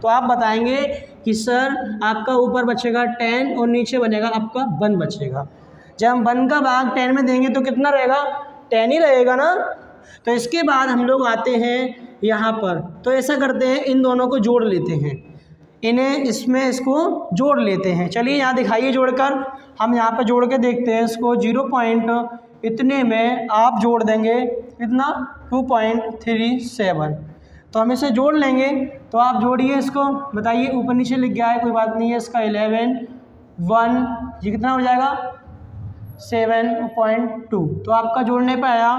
S1: तो आप बताएंगे कि सर आपका ऊपर बचेगा 10 और नीचे बनेगा आपका 1 बचेगा। जब हम 1 का भाग 10 में देंगे तो कितना रहेगा, 10 ही रहेगा ना। तो इसके बाद हम लोग आते हैं यहाँ पर, तो ऐसा करते हैं, इन दोनों को जोड़ लेते हैं, इन्हें इसमें इसको जोड़ लेते हैं। चलिए यहाँ दिखाइए जोड़कर, हम यहाँ पर जोड़ के देखते हैं इसको। 0 पॉइंट इतने में आप जोड़ देंगे इतना 2.37, तो हम इसे जोड़ लेंगे। तो आप जोड़िए इसको, बताइए, ऊपर नीचे लिख गया है, कोई बात नहीं है, इसका 11 1 ये कितना हो जाएगा 7.2, तो आपका जोड़ने पे आया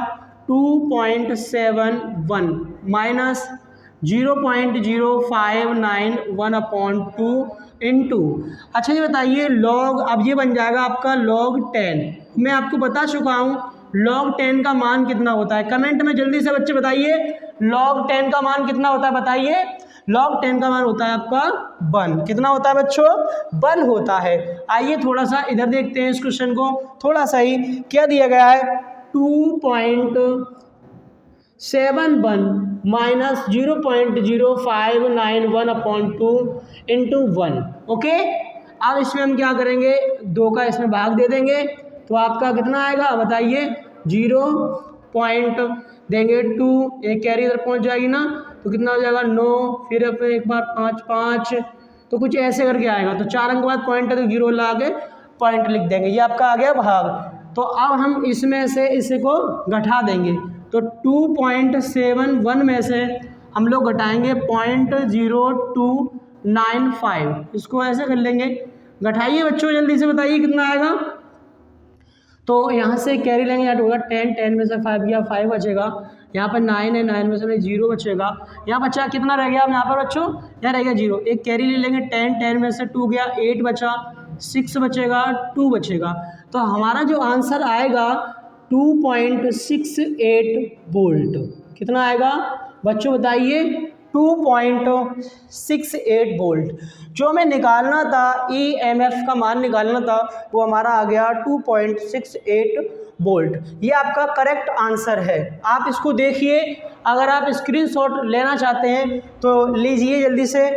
S1: 2.71 माइनस 0.0591/2 इंटू। अच्छा ये बताइए लॉग, अब ये बन जाएगा आपका log 10। मैं आपको बता चुका हूँ log 10 का मान कितना होता है, कमेंट में जल्दी से बच्चे बताइए log 10 का मान कितना होता है, बताइए। log 10 का मान होता है आपका 1। कितना होता है बच्चों, 1 होता है। आइए थोड़ा सा इधर देखते हैं इस क्वेश्चन को, थोड़ा सा ही क्या दिया गया है, 2.71 माइनस 0.0591/2 इंटू 1। ओके, अब इसमें हम क्या करेंगे, 2 का इसमें भाग दे देंगे, तो आपका कितना आएगा बताइए, 0 पॉइंट देंगे 2, एक कैरी इधर पहुंच जाएगी ना, तो कितना हो जाएगा 9, फिर अपने एक बार 5 5, तो कुछ ऐसे करके आएगा। तो 4 अंक बाद पॉइंट है तो 0 ला के पॉइंट लिख देंगे, ये आपका आ गया भाग। तो अब हम इसमें से इसे को घटा देंगे, तो 2.71 में से हम लोग घटाएंगे 0.0295, इसको ऐसे कर लेंगे। घटाइए बच्चों जल्दी से, बताइए कितना आएगा। तो यहाँ से कैरी लेंगे, यहाँ होगा 10, 10 में से 5 गया 5 बचेगा, यहाँ पर 9 है, 9 में से 0 बचेगा, यहाँ बचा कितना रह गया, अब यहाँ पर बच्चों यहाँ रह गया 0, एक कैरी ले लेंगे, 10, 10 में से 2 गया 8 बचा, 6 बचेगा 2 बचेगा। तो हमारा जो आंसर आएगा 2.68 वोल्ट। कितना आएगा बच्चों बताइए, 2.68 वोल्ट। जो हमें निकालना था EMF का मान निकालना था, वो हमारा आ गया 2.68 वोल्ट। ये आपका करेक्ट आंसर है। आप इसको देखिए, अगर आप स्क्रीनशॉट लेना चाहते हैं तो लीजिए जल्दी से,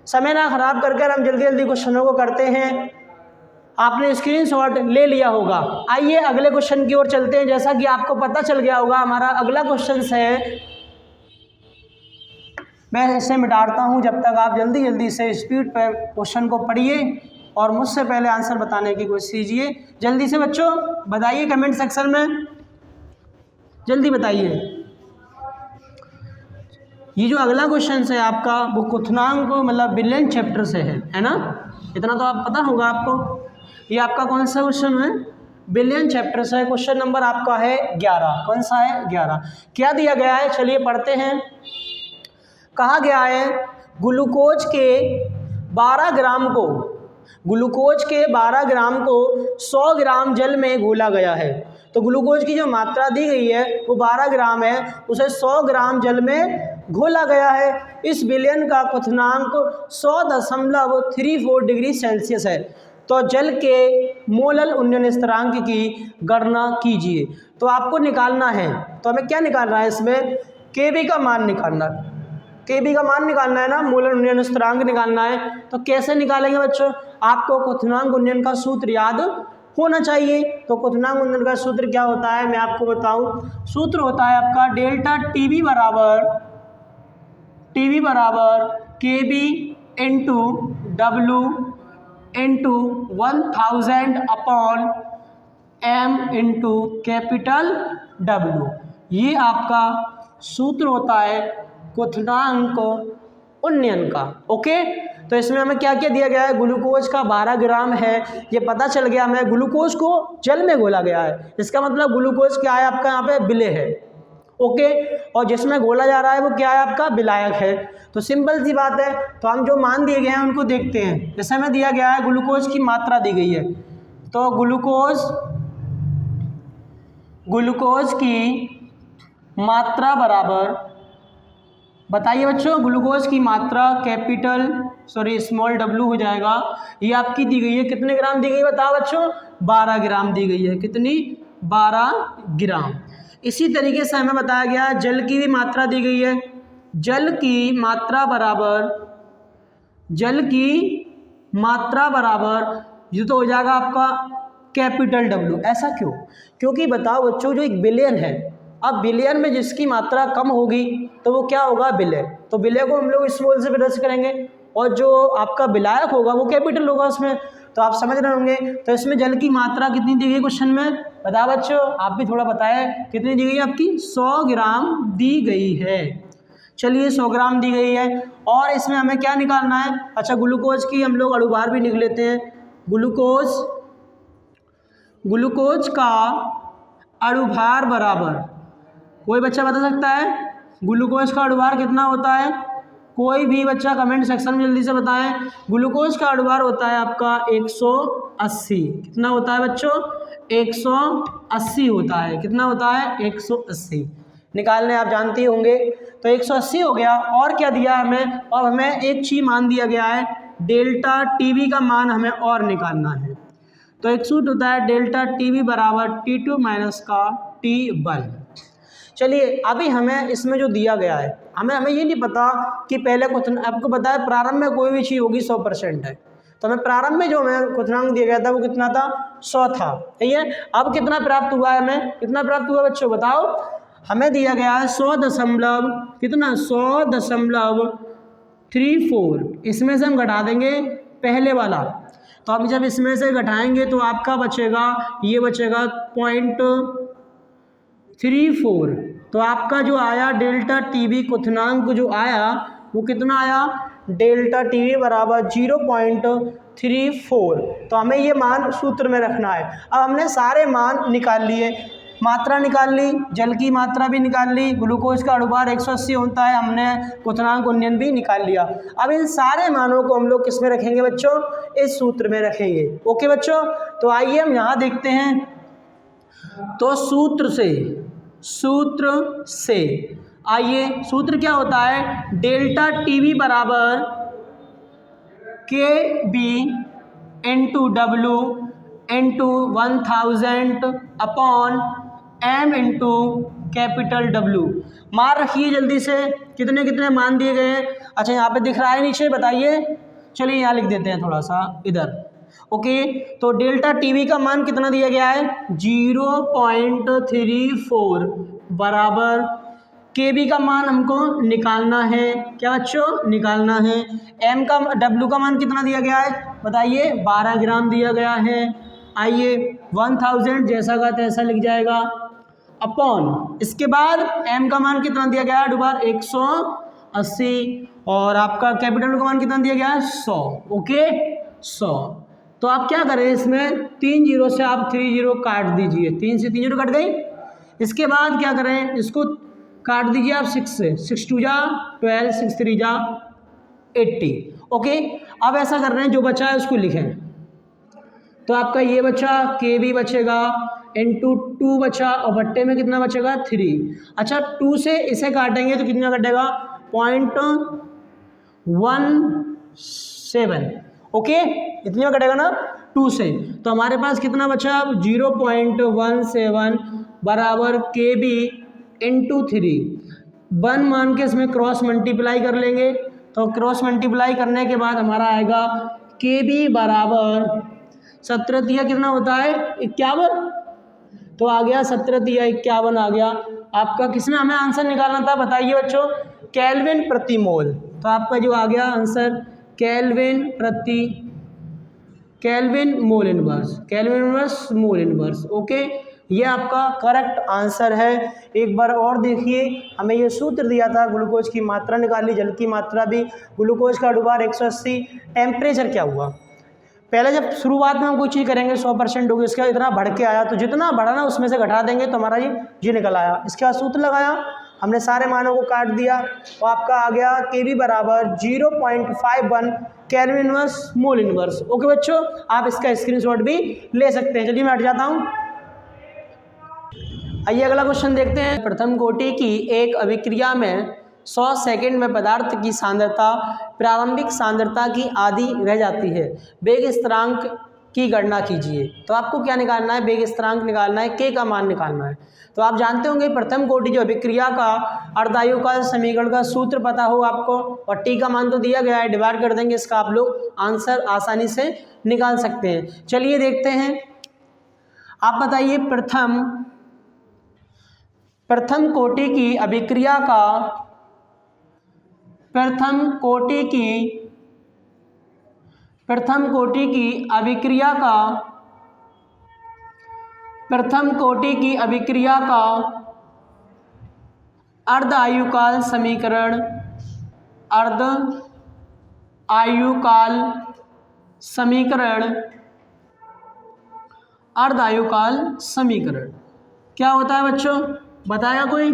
S1: समय ना खराब करके हम जल्दी जल्दी क्वेश्चनों को करते हैं। आपने स्क्रीनशॉट ले लिया होगा। आइए अगले क्वेश्चन की ओर चलते हैं। जैसा कि आपको पता चल गया होगा, हमारा अगला क्वेश्चन है, मैं इसे मिटाता हूं जब तक आप जल्दी जल्दी से स्पीड पर क्वेश्चन को पढ़िए और मुझसे पहले आंसर बताने की कोशिश कीजिए। जल्दी से बच्चों बताइए कमेंट सेक्शन में, जल्दी बताइए। ये जो अगला क्वेश्चन है आपका वो क्वथनांक मतलब बिलियन चैप्टर से है ना, इतना तो आप पता होगा आपको। ये आपका कौन सा क्वेश्चन है, बिलियन चैप्टर से। क्वेश्चन नंबर आपका है 11। कौन सा है, 11। क्या दिया गया है, चलिए पढ़ते हैं। कहा गया है ग्लूकोज के 12 ग्राम को, ग्लूकोज के 12 ग्राम को 100 ग्राम जल में घोला गया है। तो ग्लूकोज की जो मात्रा दी गई है वो 12 ग्राम है, उसे 100 ग्राम जल में घोला गया है। इस विलयन का क्वथनांक 100.34 डिग्री सेल्सियस है। तो जल के मोलल उन्नयन स्थिरांक की गणना कीजिए। तो आपको निकालना है, तो हमें क्या निकालना है इसमें, केबी का मान निकालना, केबी का मान निकालना है ना, मोलल उन्नयन स्थिरांक निकालना है। तो कैसे निकालेंगे बच्चों, आपको क्वथनांक उन्नयन का सूत्र याद होना चाहिए। तो क्वथनांक उन्नयन का सूत्र क्या होता है मैं आपको बताऊं, सूत्र होता है आपका डेल्टा टीबी बराबर KB into W into 1000 upon M into capital W. ये आपका सूत्र होता है क्वथनांक उन्नयन का। ओके, तो इसमें हमें क्या क्या दिया गया है, ग्लूकोज का 12 ग्राम है, ये पता चल गया हमें। ग्लूकोज को जल में घोला गया है, इसका मतलब ग्लूकोज क्या है आपका यहाँ पे, विलेय है। ओके, और जिसमें घोला जा रहा है वो क्या है आपका, विलायक है। तो सिंपल सी बात है। तो हम जो मान दिए गए हैं उनको देखते हैं। जैसे हमें दिया गया है ग्लूकोज की मात्रा दी गई है, तो ग्लूकोज की मात्रा बराबर, बताइए बच्चों, ग्लूकोज की मात्रा स्मॉल w हो जाएगा। ये आपकी दी गई है, कितने ग्राम दी गई है बताओ बच्चों, 12 ग्राम दी गई है। कितनी, 12 ग्राम। इसी तरीके से हमें बताया गया जल की भी मात्रा दी गई है। जल की मात्रा बराबर ये तो हो जाएगा आपका कैपिटल W। ऐसा क्यों, क्योंकि बताओ बच्चों जो एक विलयन है, अब विलयन में जिसकी मात्रा कम होगी तो वो क्या होगा, विलय। तो विलय को हम लोग स्मॉल से प्रदर्शित करेंगे और जो आपका विलायक होगा वो कैपिटल होगा उसमें। तो आप समझ रहे होंगे। तो इसमें जल की मात्रा कितनी दी गई क्वेश्चन में, बताओ बच्चों, आप भी थोड़ा बताएं कितनी दी गई है आपकी, 100 ग्राम दी गई है। चलिए 100 ग्राम दी गई है। और इसमें हमें क्या निकालना है, अच्छा ग्लूकोज की हम लोग अणुभार भी लिख लेते हैं। ग्लूकोज का अणुभार बराबर, कोई बच्चा बता सकता है ग्लूकोज का अणुभार कितना होता है, कोई भी बच्चा कमेंट सेक्शन में जल्दी से बताएं। ग्लूकोज का अणुभार होता है आपका 180। कितना होता है बच्चों, 180 होता है। कितना होता है, 180 निकालने आप जानते होंगे। तो 180 हो गया। और क्या दिया हमें, और हमें एक चीज मान दिया गया है, डेल्टा टीवी का मान हमें और निकालना है। तो एक सूत्र होता है डेल्टा टीवी बराबर T2 माइनस का T1। चलिए अभी हमें इसमें जो दिया गया है, हमें ये नहीं पता कि पहले क्वेश्चन आपको बताया प्रारंभ में कोई भी चीज़ होगी 100% है। तो हमें प्रारंभ में जो हमें क्वथनांक दिया गया था वो कितना था, 100 था। सही है। अब कितना प्राप्त हुआ है, हमें कितना प्राप्त हुआ बच्चों बताओ, हमें दिया गया है 100.34। इसमें से हम घटा देंगे पहले वाला। तो अब जब इसमें से घटाएंगे तो आपका बचेगा, ये बचेगा 0.34। तो आपका जो आया डेल्टा टीवी क्वथनांक जो आया वो कितना आया, डेल्टा टीवी बराबर 0.34। तो हमें ये मान सूत्र में रखना है। अब हमने सारे मान निकाल लिए, मात्रा निकाल ली, जल की मात्रा भी निकाल ली, ग्लूकोज का अणुभार 180 होता है, हमने क्वथनांक उन्नयन भी निकाल लिया। अब इन सारे मानों को हम लोग किस में रखेंगे बच्चों, इस सूत्र में रखेंगे। ओके बच्चों, तो आइए हम यहाँ देखते हैं। तो सूत्र से आइए, सूत्र क्या होता है, डेल्टा टीवी बराबर KB into W into 1000 upon M into capital W। मार रखिए जल्दी से, कितने कितने मान दिए गए हैं। अच्छा यहाँ पे दिख रहा है नीचे, बताइए। चलिए यहाँ लिख देते हैं थोड़ा सा इधर। ओके, तो डेल्टा टीवी का मान कितना दिया गया है, 0.34 बराबर के बी का मान हमको निकालना है, क्या बच्चों, निकालना है। एम का डब्ल्यू का मान कितना दिया गया है बताइए, 12 ग्राम दिया गया है। आइए 1000 जैसा का तैसा लिख जाएगा अपॉन, इसके बाद एम का मान कितना दिया गया है दोबारा 180 और आपका कैपिटल का मान कितना दिया गया है 100। ओके 100। तो आप क्या करें, इसमें 3 जीरो से आप 3 जीरो काट दीजिए, 3 से 3 जीरो कट गई। इसके बाद क्या करें, इसको काट दीजिए आप 6 से, 6 2 जा 12, 6 3 जा 80। ओके अब ऐसा कर रहे हैं, जो बचा है उसको लिखें। तो आपका ये बचा, के बी बचेगा इंटू 2 बचा और बट्टे में कितना बचेगा 3। अच्छा 2 से इसे काटेंगे तो कितना कटेगा 0.17। ओके इतना कटेगा ना 2 से। तो हमारे पास कितना बचा, 0.17 बराबर के बी इंटू 3। 1 मान के इसमें क्रॉस मल्टीप्लाई कर लेंगे, तो क्रॉस मल्टीप्लाई करने के बाद हमारा आएगा के बी बराबर 17 तिया कितना होता है 51। तो आ गया 17 तिया 51 आ गया आपका। किसमें हमें आंसर निकालना था बताइए बच्चों, केल्विन प्रति मोल। तो आपका जो आ गया answer kelvin mole inverse, kelvin inverse mole inverse. Okay ये आपका करेक्ट आंसर है। एक बार और देखिए, हमें ये सूत्र दिया था, ग्लूकोज की मात्रा निकाली, जल की मात्रा भी, ग्लूकोज का दोबारा 180, टेम्परेचर क्या हुआ। पहले जब शुरुआत में हम कोई चीज़ करेंगे 100% होगी, इसका इतना बढ़ के आया, तो जितना बढ़ा ना उसमें से घटा देंगे तो हमारा ये निकल आया। इसके बाद सूत्र लगाया, हमने सारे मानों को काट दिया और आपका आ गया के बी बराबर 0.51 kelvin inverse mole inverse. Okay बच्चों आप इसका स्क्रीनशॉट भी ले सकते हैं। चलिए मैं हट जाता हूँ। आइए अगला क्वेश्चन देखते हैं। प्रथम कोटि की एक अभिक्रिया में 100 सेकंड में पदार्थ की सांद्रता प्रारंभिक सांद्रता की आधी रह जाती है, वेग स्थिरांक की गणना कीजिए। तो आपको क्या निकालना है, वेग स्थिरांक निकालना है, के का मान निकालना है। तो आप जानते होंगे प्रथम कोटि जो अभिक्रिया का अर्धायुकाल समीकरण का सूत्र पता हो आपको, और टी का मान तो दिया गया है, डिवाइड कर देंगे, इसका आप लोग आंसर आसानी से निकाल सकते हैं। चलिए देखते हैं, आप बताइए प्रथम कोटि की अभिक्रिया का प्रथम कोटि की अभिक्रिया का अर्ध आयुकाल समीकरण क्या होता है बच्चों, बताया कोई,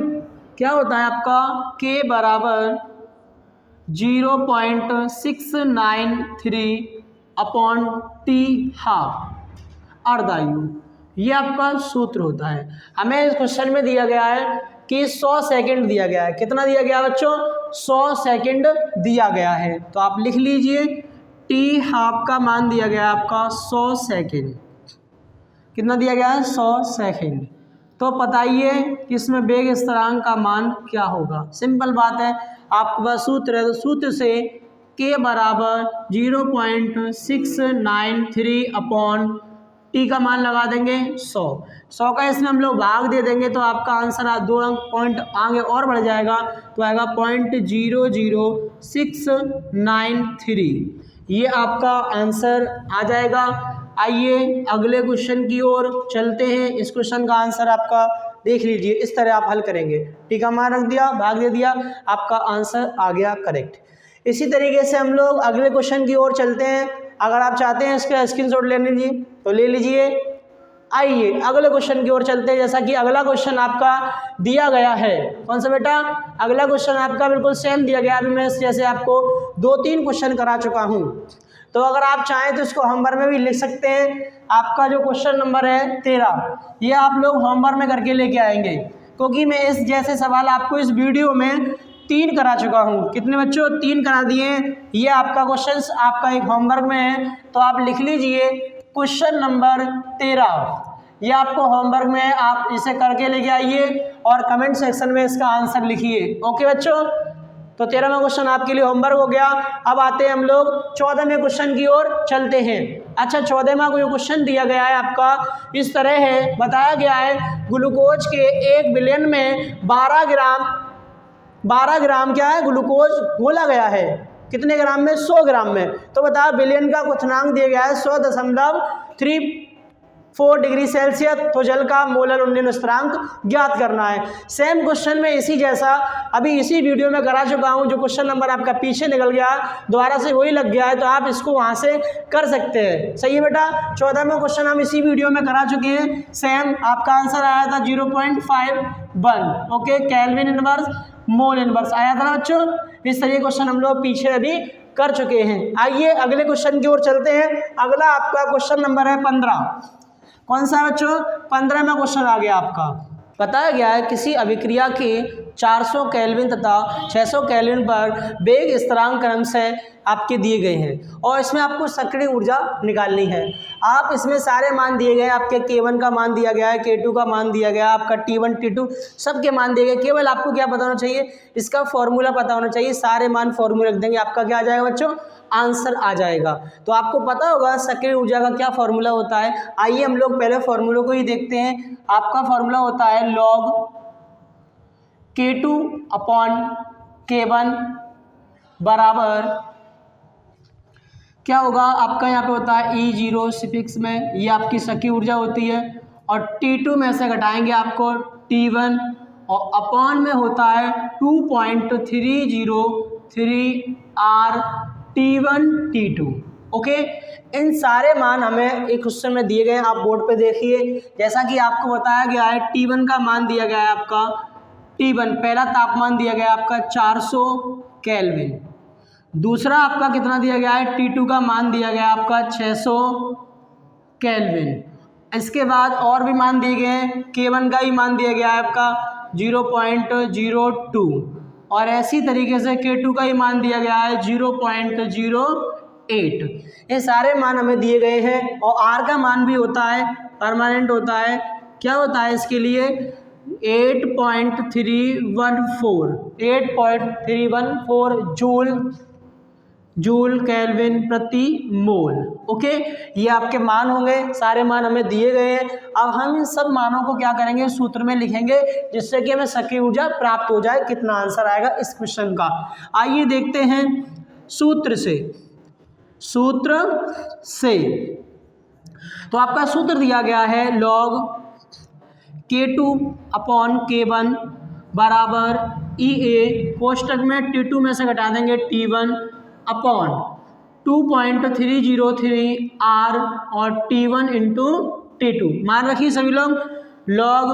S1: क्या होता है आपका के बराबर 0.693 अपॉन टी हाफ अर्धायु, ये आपका सूत्र होता है। हमें इस क्वेश्चन में दिया गया है कि 100 सेकंड दिया गया है। कितना दिया गया बच्चों, 100 सेकंड दिया गया है। तो आप लिख लीजिए टी हाफ का मान दिया गया है आपका 100 सेकंड। कितना दिया गया है 100 सेकंड। तो बताइए कि इसमें वेग स्थिरांक का मान क्या होगा। सिंपल बात है, आपके पास सूत्र है, तो सूत्र से के बराबर 0.693 अपॉन टी का मान लगा देंगे 100 का इसमें हम लोग भाग दे देंगे, तो आपका आंसर 2 अंक पॉइंट आगे और बढ़ जाएगा, तो आएगा 0.00693। ये आपका आंसर आ जाएगा। आइए अगले क्वेश्चन की ओर चलते हैं। इस क्वेश्चन का आंसर आपका देख लीजिए, इस तरह आप हल करेंगे, टी का मान रख दिया, भाग दे दिया, आपका आंसर आ गया करेक्ट। इसी तरीके से हम लोग अगले क्वेश्चन की ओर चलते हैं। अगर आप चाहते हैं इसका स्क्रीनशॉट ले लीजिए तो ले लीजिए। आइए अगले क्वेश्चन की ओर चलते हैं। जैसा कि अगला क्वेश्चन आपका दिया गया है, कौन सा बेटा, अगला क्वेश्चन आपका बिल्कुल सेम दिया गया। अभी मैं जैसे आपको 2-3 क्वेश्चन करा चुका हूँ, तो अगर आप चाहें तो इसको होमवर्क में भी लिख सकते हैं। आपका जो क्वेश्चन नंबर है 13, ये आप लोग होमवर्क में करके लेके आएंगे, क्योंकि मैं इस जैसे सवाल आपको इस वीडियो में 3 करा चुका हूँ। कितने बच्चों, 3 करा दिए। ये आपका क्वेश्चन आपका एक होमवर्क में है, तो आप लिख लीजिए क्वेश्चन नंबर 13, ये आपको होमवर्क में है, आप इसे करके लेके आइए और कमेंट सेक्शन में इसका आंसर लिखिए। ओके बच्चों, तो 13वां क्वेश्चन आपके लिए होमवर्क हो गया। अब आते हैं हम लोग 14वें क्वेश्चन की ओर चलते हैं। अच्छा 14वां कोई क्वेश्चन दिया गया है आपका इस तरह है, बताया गया है ग्लूकोज के 1 बिलियन में 12 ग्राम 12 ग्राम क्या है ग्लूकोज घोला गया है, कितने ग्राम में? 100 ग्राम में। तो बताओ विलयन का क्वथनांक दिया गया है 100.34 डिग्री सेल्सियस। तो जल का मोलर उन्नयन स्थिरांक ज्ञात करना है। सेम क्वेश्चन में इसी जैसा अभी इसी वीडियो में करा चुका हूं, जो क्वेश्चन नंबर आपका पीछे निकल गया दोबारा से वही लग गया है, तो आप इसको वहां से कर सकते हैं। सही है बेटा। 14वां क्वेश्चन हम इसी वीडियो में करा चुके हैं। सेम आपका आंसर आया था 0.51 okay, kelvin inverse mole inverse आया था ना बच्चों। इस तरह क्वेश्चन हम लोग पीछे अभी कर चुके हैं। आइए अगले क्वेश्चन की ओर चलते हैं। अगला आपका क्वेश्चन नंबर है 15। कौन सा बच्चों? 15वां क्वेश्चन आ गया आपका। बताया गया है किसी अभिक्रिया के 400 केल्विन तथा 600 केल्विन पर वेग स्थिरांक क्रम से आपके दिए गए हैं और इसमें आपको सक्रिय ऊर्जा निकालनी है। आप इसमें सारे मान दिए गए हैं, आपके K1 का मान दिया गया है, K2 का मान दिया गया है, आपका T1 T2 सबके मान दिए गए। केवल आपको क्या पता होना चाहिए? इसका फॉर्मूला पता होना चाहिए। सारे मान फॉर्मूला रख देंगे, आपका क्या आ जाएगा बच्चों? आंसर आ जाएगा। तो आपको पता होगा सक्रिय ऊर्जा का क्या फॉर्मूला होता है। आइए हम लोग पहले फॉर्मूला को ही देखते हैं। आपका फॉर्मूला होता है log K2 अपॉन K1 बराबर क्या होगा आपका? यहाँ पे होता है E0 सिफिक्स में, ये आपकी सक्रिय ऊर्जा होती है, और T2 में से घटाएंगे आपको T1 और अपॉन में होता है 2.303 R T1 T2 ओके। इन सारे मान हमें एक क्वेश्चन में दिए गए हैं, आप बोर्ड पे देखिए। जैसा कि आपको बताया गया है T1 का मान दिया गया है आपका, T1 पहला तापमान दिया गया है आपका 400 केल्विन। दूसरा आपका कितना दिया गया है? T2 का मान दिया गया है आपका 600 केल्विन। इसके बाद और भी मान दिए गए हैं। K1 का ही मान दिया गया है आपका 0.02 और ऐसी तरीके से K2 का ही मान दिया गया है 0.08। ये सारे मान हमें दिए गए हैं और R का मान भी होता है, परमानेंट होता है। क्या होता है इसके लिए? 8.314 जूल केल्विन प्रति मोल ओके। ये आपके मान होंगे, सारे मान हमें दिए गए हैं। अब हम इन सब मानों को क्या करेंगे? सूत्र में लिखेंगे, जिससे कि हमें सक्रिय ऊर्जा प्राप्त हो जाए। कितना आंसर आएगा इस क्वेश्चन का? आइए देखते हैं सूत्र से। तो आपका सूत्र दिया गया है log K2 अपॉन K1 बराबर EA कोष्टक में T2 में से घटा देंगे T1 अपॉन 2.303 R और T1 इंटू T2। मान रखिए सभी लोग। log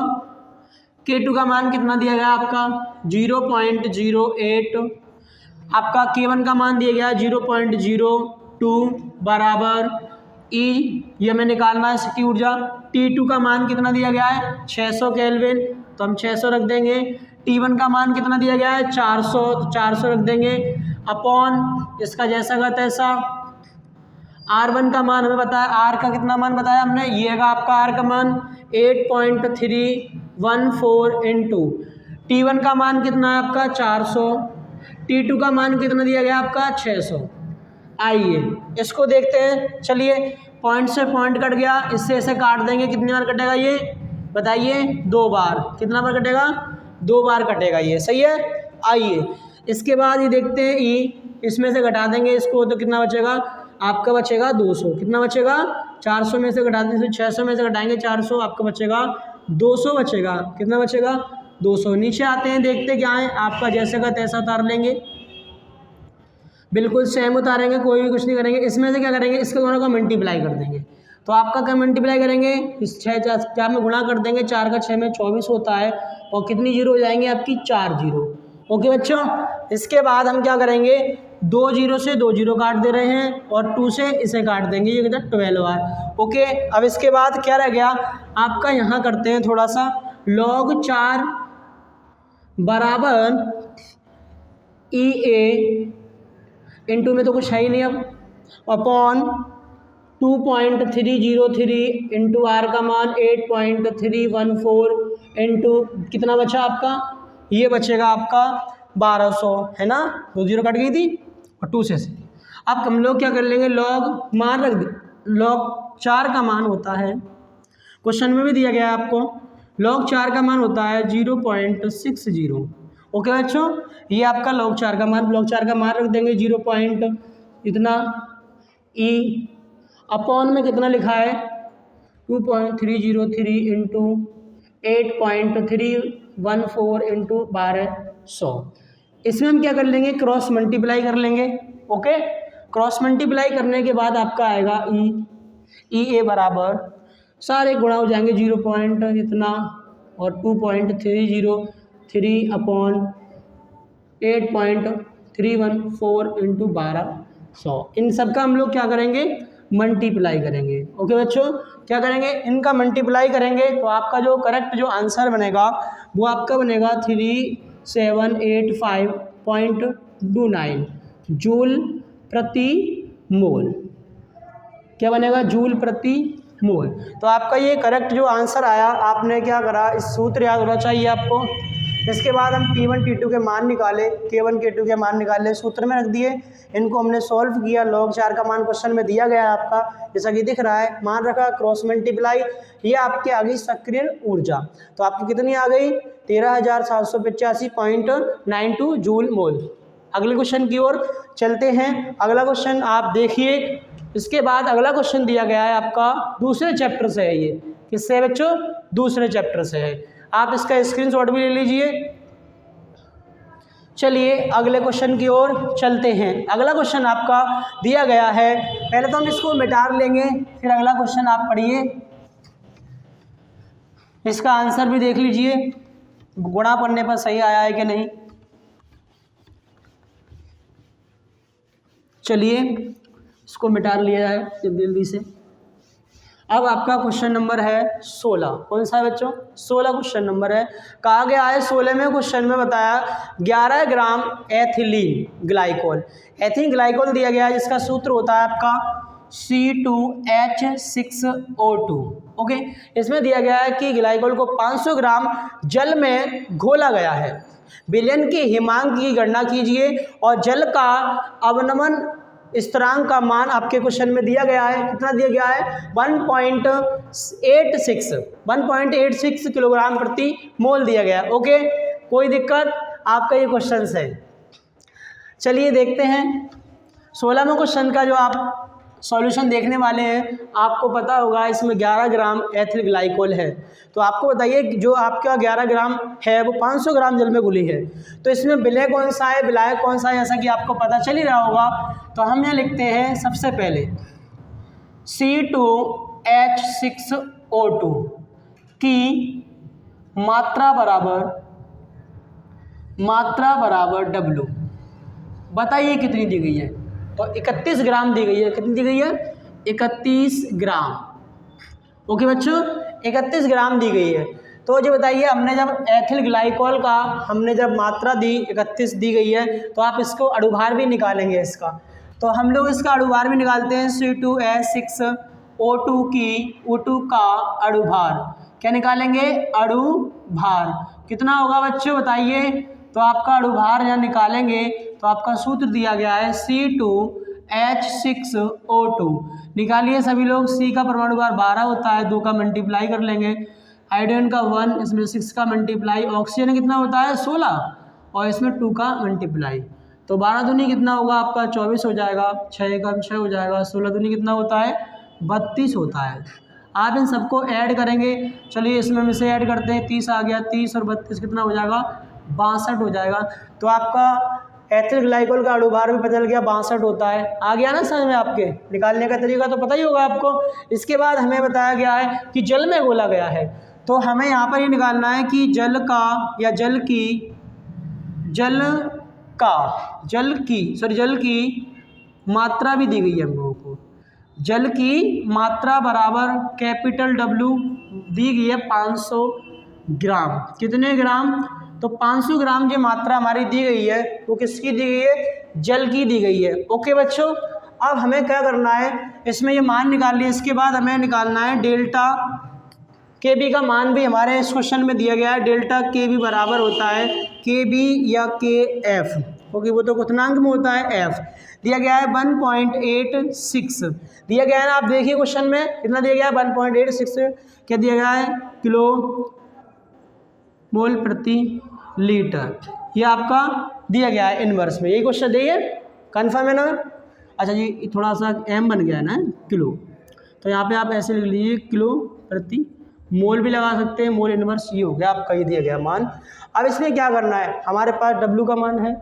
S1: K2 का मान कितना दिया गया आपका? 0.08। आपका K1 का मान दिया गया 0.02 बराबर E, ये हमें निकालना है सक्रिय ऊर्जा। T2 का मान कितना दिया गया है? 600 केल्विन, तो हम 600 रख देंगे। T1 का मान कितना दिया गया है? 400, तो 400 रख देंगे अपॉन इसका जैसा का तैसा। R1 का मान हमें बताया, R का कितना मान बताया हमने? ये है आपका R का मान 8.314 इंटू T1 का मान कितना है आपका? 400। T2 का मान कितना दिया गया आपका? 600। आइए इसको देखते हैं। चलिए पॉइंट से पॉइंट कट गया, इससे ऐसे काट देंगे। कितनी बार कटेगा ये बताइए? 2 बार। कितना बार कटेगा? 2 बार कटेगा ये। सही है। आइए इसके बाद ये देखते हैं E, इसमें से घटा देंगे इसको, तो कितना बचेगा आपका? बचेगा 200। कितना बचेगा? 400 में से घटा देंगे, 600 में से घटाएंगे 400, आपका बचेगा 200 बचेगा। कितना बचेगा? 200। नीचे आते हैं, देखते क्या है। आपका जैसे का तैसा उतार लेंगे, बिल्कुल सेम उतारेंगे, कोई भी कुछ नहीं करेंगे। इसमें से क्या करेंगे? इसके दोनों को मल्टीप्लाई कर देंगे। तो आपका क्या मल्टीप्लाई करेंगे? इस 6 4 में गुणा कर देंगे। 4 का 6 में 24 होता है और कितनी जीरो हो जाएंगे आपकी? 4 जीरो। ओके बच्चों, इसके बाद हम क्या करेंगे? 2 जीरो से 2 जीरो काट दे रहे हैं और 2 से इसे काट देंगे, ये कितना? 12R। ओके, अब इसके बाद क्या रह गया आपका? यहाँ करते हैं थोड़ा सा। log 4 बराबर EA इंटू में तो कुछ है ही नहीं अब, अपॉन 2.303 इंटू R का मान 8.314 इंटू कितना बचा आपका? ये बचेगा आपका 1200, है ना? 2 जीरो कट गई थी और 2 से। अब हम लोग क्या कर लेंगे? लॉग मान रख दे। log 4 का मान होता है, क्वेश्चन में भी दिया गया है आपको, log 4 का मान होता है 0.60 ओके बच्चों, ये आपका log 4 का मान, log 4 का मान रख देंगे 0 पॉइंट इतना ई अपॉन में कितना लिखा है 2.303 इंटू 8.314 इंटू 1200। इसमें हम क्या कर लेंगे, क्रॉस मल्टीप्लाई कर लेंगे। ओके, क्रॉस मल्टीप्लाई करने के बाद आपका आएगा ई ए बराबर सारे गुणा हो जाएंगे 0 पॉइंट इतना और 2.303 अपॉन 8.314 इंटू 1200। इन सब का हम लोग क्या करेंगे, मल्टीप्लाई करेंगे। ओके बच्चों, क्या करेंगे, इनका मल्टीप्लाई करेंगे तो आपका जो करेक्ट जो आंसर बनेगा वो आपका बनेगा 3785.29 जूल प्रति मोल। क्या बनेगा, जूल प्रति मोल। तो आपका ये करेक्ट जो आंसर आया, आपने क्या करा, इस सूत्र याद होना चाहिए आपको। इसके बाद हम T1 T2 के मान निकाले, K1 K2 के मान निकाले, सूत्र में रख दिए, इनको हमने सॉल्व किया। log 4 का मान क्वेश्चन में दिया गया है आपका, जैसा कि दिख रहा है, मान रखा, क्रॉस मल्टीप्लाई, ये आपके आ गई सक्रिय ऊर्जा। तो आपकी कितनी आ गई, 13,785.92 जूल मोल। अगले क्वेश्चन की ओर चलते हैं। अगला क्वेश्चन आप देखिए, इसके बाद अगला क्वेश्चन दिया गया है आपका दूसरे चैप्टर से है। ये किससे है बच्चों, दूसरे चैप्टर से है। आप इसका स्क्रीनशॉट भी ले लीजिए। चलिए अगले क्वेश्चन की ओर चलते हैं। अगला क्वेश्चन आपका दिया गया है, पहले तो हम इसको मिटा लेंगे, फिर अगला क्वेश्चन आप पढ़िए। इसका आंसर भी देख लीजिए, गुणा पढ़ने पर सही आया है कि नहीं। चलिए इसको मिटा लिया जाए जल्दी से। अब आपका क्वेश्चन नंबर है 16। कौन सा है बच्चों, 16 क्वेश्चन नंबर है। कहा गया है 16वें क्वेश्चन में बताया 11 ग्राम एथिलीन ग्लाइकोल, एथिलीन ग्लाइकोल दिया गया है, जिसका सूत्र होता है आपका C2H6O2। ओके, इसमें दिया गया है कि ग्लाइकोल को 500 ग्राम जल में घोला गया है। विलयन के हिमांक की गणना कीजिए और जल का अवनमन स्थिरांक का मान आपके क्वेश्चन में दिया गया है। कितना दिया गया है, 1.86 किलोग्राम प्रति मोल दिया गया। ओके, कोई दिक्कत, आपका ये क्वेश्चन है। चलिए देखते हैं 16वें क्वेश्चन का जो आप सॉल्यूशन देखने वाले हैं। आपको पता होगा इसमें 11 ग्राम एथिल ग्लाइकोल है। तो आपको बताइए जो आपका 11 ग्राम है वो 500 ग्राम जल में घुली है, तो इसमें विलय कौन सा है, विलायक कौन सा है, जैसा कि आपको पता चल ही रहा होगा। तो हम यहाँ लिखते हैं सबसे पहले C2H6O2 की मात्रा बराबर W। बताइए कितनी दी गई है, तो 31 ग्राम दी गई है। कितनी दी गई है, 31 ग्राम। ओके बच्चों, 31 ग्राम दी गई है। तो जो बताइए, हमने जब एथिल ग्लाइकोल का हमने जब मात्रा दी 31 दी गई है, तो आप इसको अणुभार भी निकालेंगे इसका। तो हम लोग इसका अणुभार भी निकालते हैं। C2H6O2 की O2 का अणुभार क्या निकालेंगे, अणुभार कितना होगा बच्चों बताइए। तो आपका अणुभार यहाँ निकालेंगे तो आपका सूत्र दिया गया है C2H6O2। निकालिए सभी लोग। C का परमाणु भार 12 होता है, 2 का मल्टीप्लाई कर लेंगे, हाइड्रोजन का 1, इसमें 6 का मल्टीप्लाई, ऑक्सीजन कितना होता है 16 और इसमें 2 का मल्टीप्लाई। तो 12 दूनी कितना होगा आपका 24 हो जाएगा, 6 का 6 हो जाएगा, 16 दूनी कितना होता है 32 होता है। आप इन सबको ऐड करेंगे। चलिए इसमें हम इसे ऐड करते हैं, 30 आ गया, 30 और 32 कितना हो जाएगा 62 हो जाएगा। तो आपका एथिल ग्लाइकोल का अणुभार भी पता चल गया 62 होता है। आ गया ना समझ में, आपके निकालने का तरीका तो पता ही होगा आपको। इसके बाद हमें बताया गया है कि जल में घोला गया है, तो हमें यहाँ पर ये निकालना है कि जल की मात्रा भी दी गई है हम लोगों को। जल की मात्रा बराबर कैपिटल W दी गई है 500 ग्राम। कितने ग्राम, तो 500 ग्राम जो मात्रा हमारी दी गई है वो किसकी दी गई है, जल की दी गई है। ओके बच्चों, अब हमें क्या करना है, इसमें ये मान निकाल लिया। इसके बाद हमें निकालना है डेल्टा KB का मान भी हमारे इस क्वेश्चन में दिया गया है। डेल्टा KB बराबर होता है KB या KF, क्योंकि वो तो क्वथनांक में होता है F। दिया गया है 1.86 दिया गया है ना। आप देखिए क्वेश्चन में कितना दिया गया है 1.86 क्या दिया गया है, किलो मोल प्रति लीटर। ये आपका दिया गया है इनवर्स में, यही क्वेश्चन दिए, कन्फर्म है ना। अच्छा जी, थोड़ा सा m बन गया है ना किलो, तो यहाँ पे आप ऐसे लिख लीजिए किलो प्रति मोल भी लगा सकते हैं, मोल इनवर्स ये हो गया आपका, ये दिया गया मान। अब इसमें क्या करना है, हमारे पास W का मान है,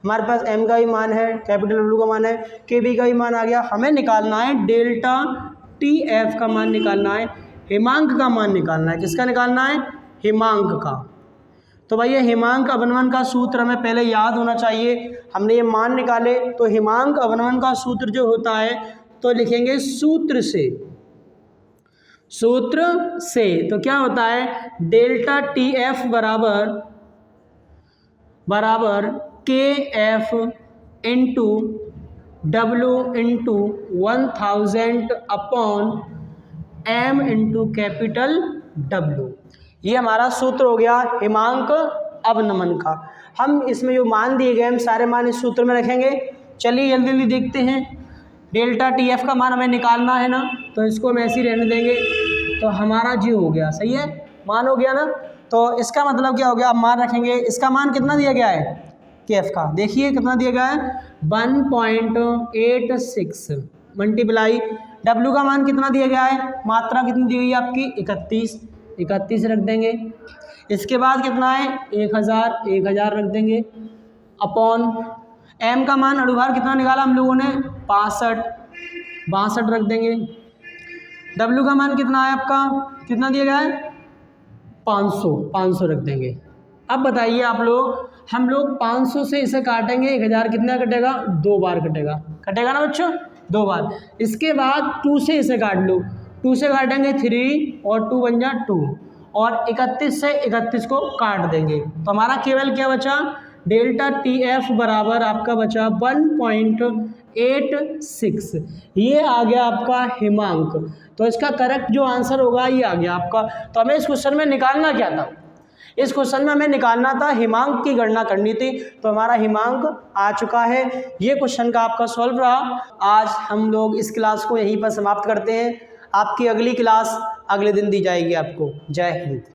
S1: हमारे पास m का भी मान है, कैपिटल W का मान है, KB का भी मान आ गया, हमें निकालना है डेल्टा TF का मान निकालना है, हिमांक का मान निकालना है। किसका निकालना है, हिमांक का। तो भाई ये हिमांक अवनमन का सूत्र हमें पहले याद होना चाहिए। हमने ये मान निकाले तो हिमांक अवनमन का सूत्र जो होता है तो लिखेंगे सूत्र से, सूत्र से। तो क्या होता है, डेल्टा TF बराबर KF into W into 1000 upon M into capital W। ये हमारा सूत्र हो गया हिमांक अवनमन का। हम इसमें जो मान दिए गए हम सारे मान इस सूत्र में रखेंगे। चलिए जल्दी जल्दी देखते हैं। डेल्टा TF का मान हमें निकालना है ना, तो इसको हम ऐसे ही रहने देंगे। तो हमारा जी हो गया, सही है, मान हो गया ना। तो इसका मतलब क्या हो गया, अब मान रखेंगे। इसका मान कितना दिया गया है KF का, देखिए कितना दिया गया है 1.86 मल्टीप्लाई W का मान कितना दिया गया है, मात्रा कितनी दी गई है आपकी 31 रख देंगे। इसके बाद कितना है 1000 रख देंगे अपॉन M का मान अणुभार कितना निकाला हम लोगों ने 62 रख देंगे। W का मान कितना है आपका, कितना दिया गया है 500 रख देंगे। अब बताइए आप लोग, हम लोग 500 से इसे काटेंगे 1000 कितना कटेगा, 2 बार कटेगा ना बच्चों, 2 बार। इसके बाद 2 से इसे काट लो, 2 से काटेंगे 3 और 2 बन जा 2 और 31 से 31 को काट देंगे। तो हमारा केवल क्या बचा, डेल्टा TF बराबर आपका बचा 1.86। ये आ गया आपका हिमांक। तो इसका करेक्ट जो आंसर होगा ये आ गया आपका। तो हमें इस क्वेश्चन में निकालना क्या था, इस क्वेश्चन में हमें निकालना था हिमांक की गणना करनी थी। तो हमारा हिमांक आ चुका है। ये क्वेश्चन का आपका सॉल्व रहा। आज हम लोग इस क्लास को यहीं पर समाप्त करते हैं। आपकी अगली क्लास अगले दिन दी जाएगी आपको। जय हिंद।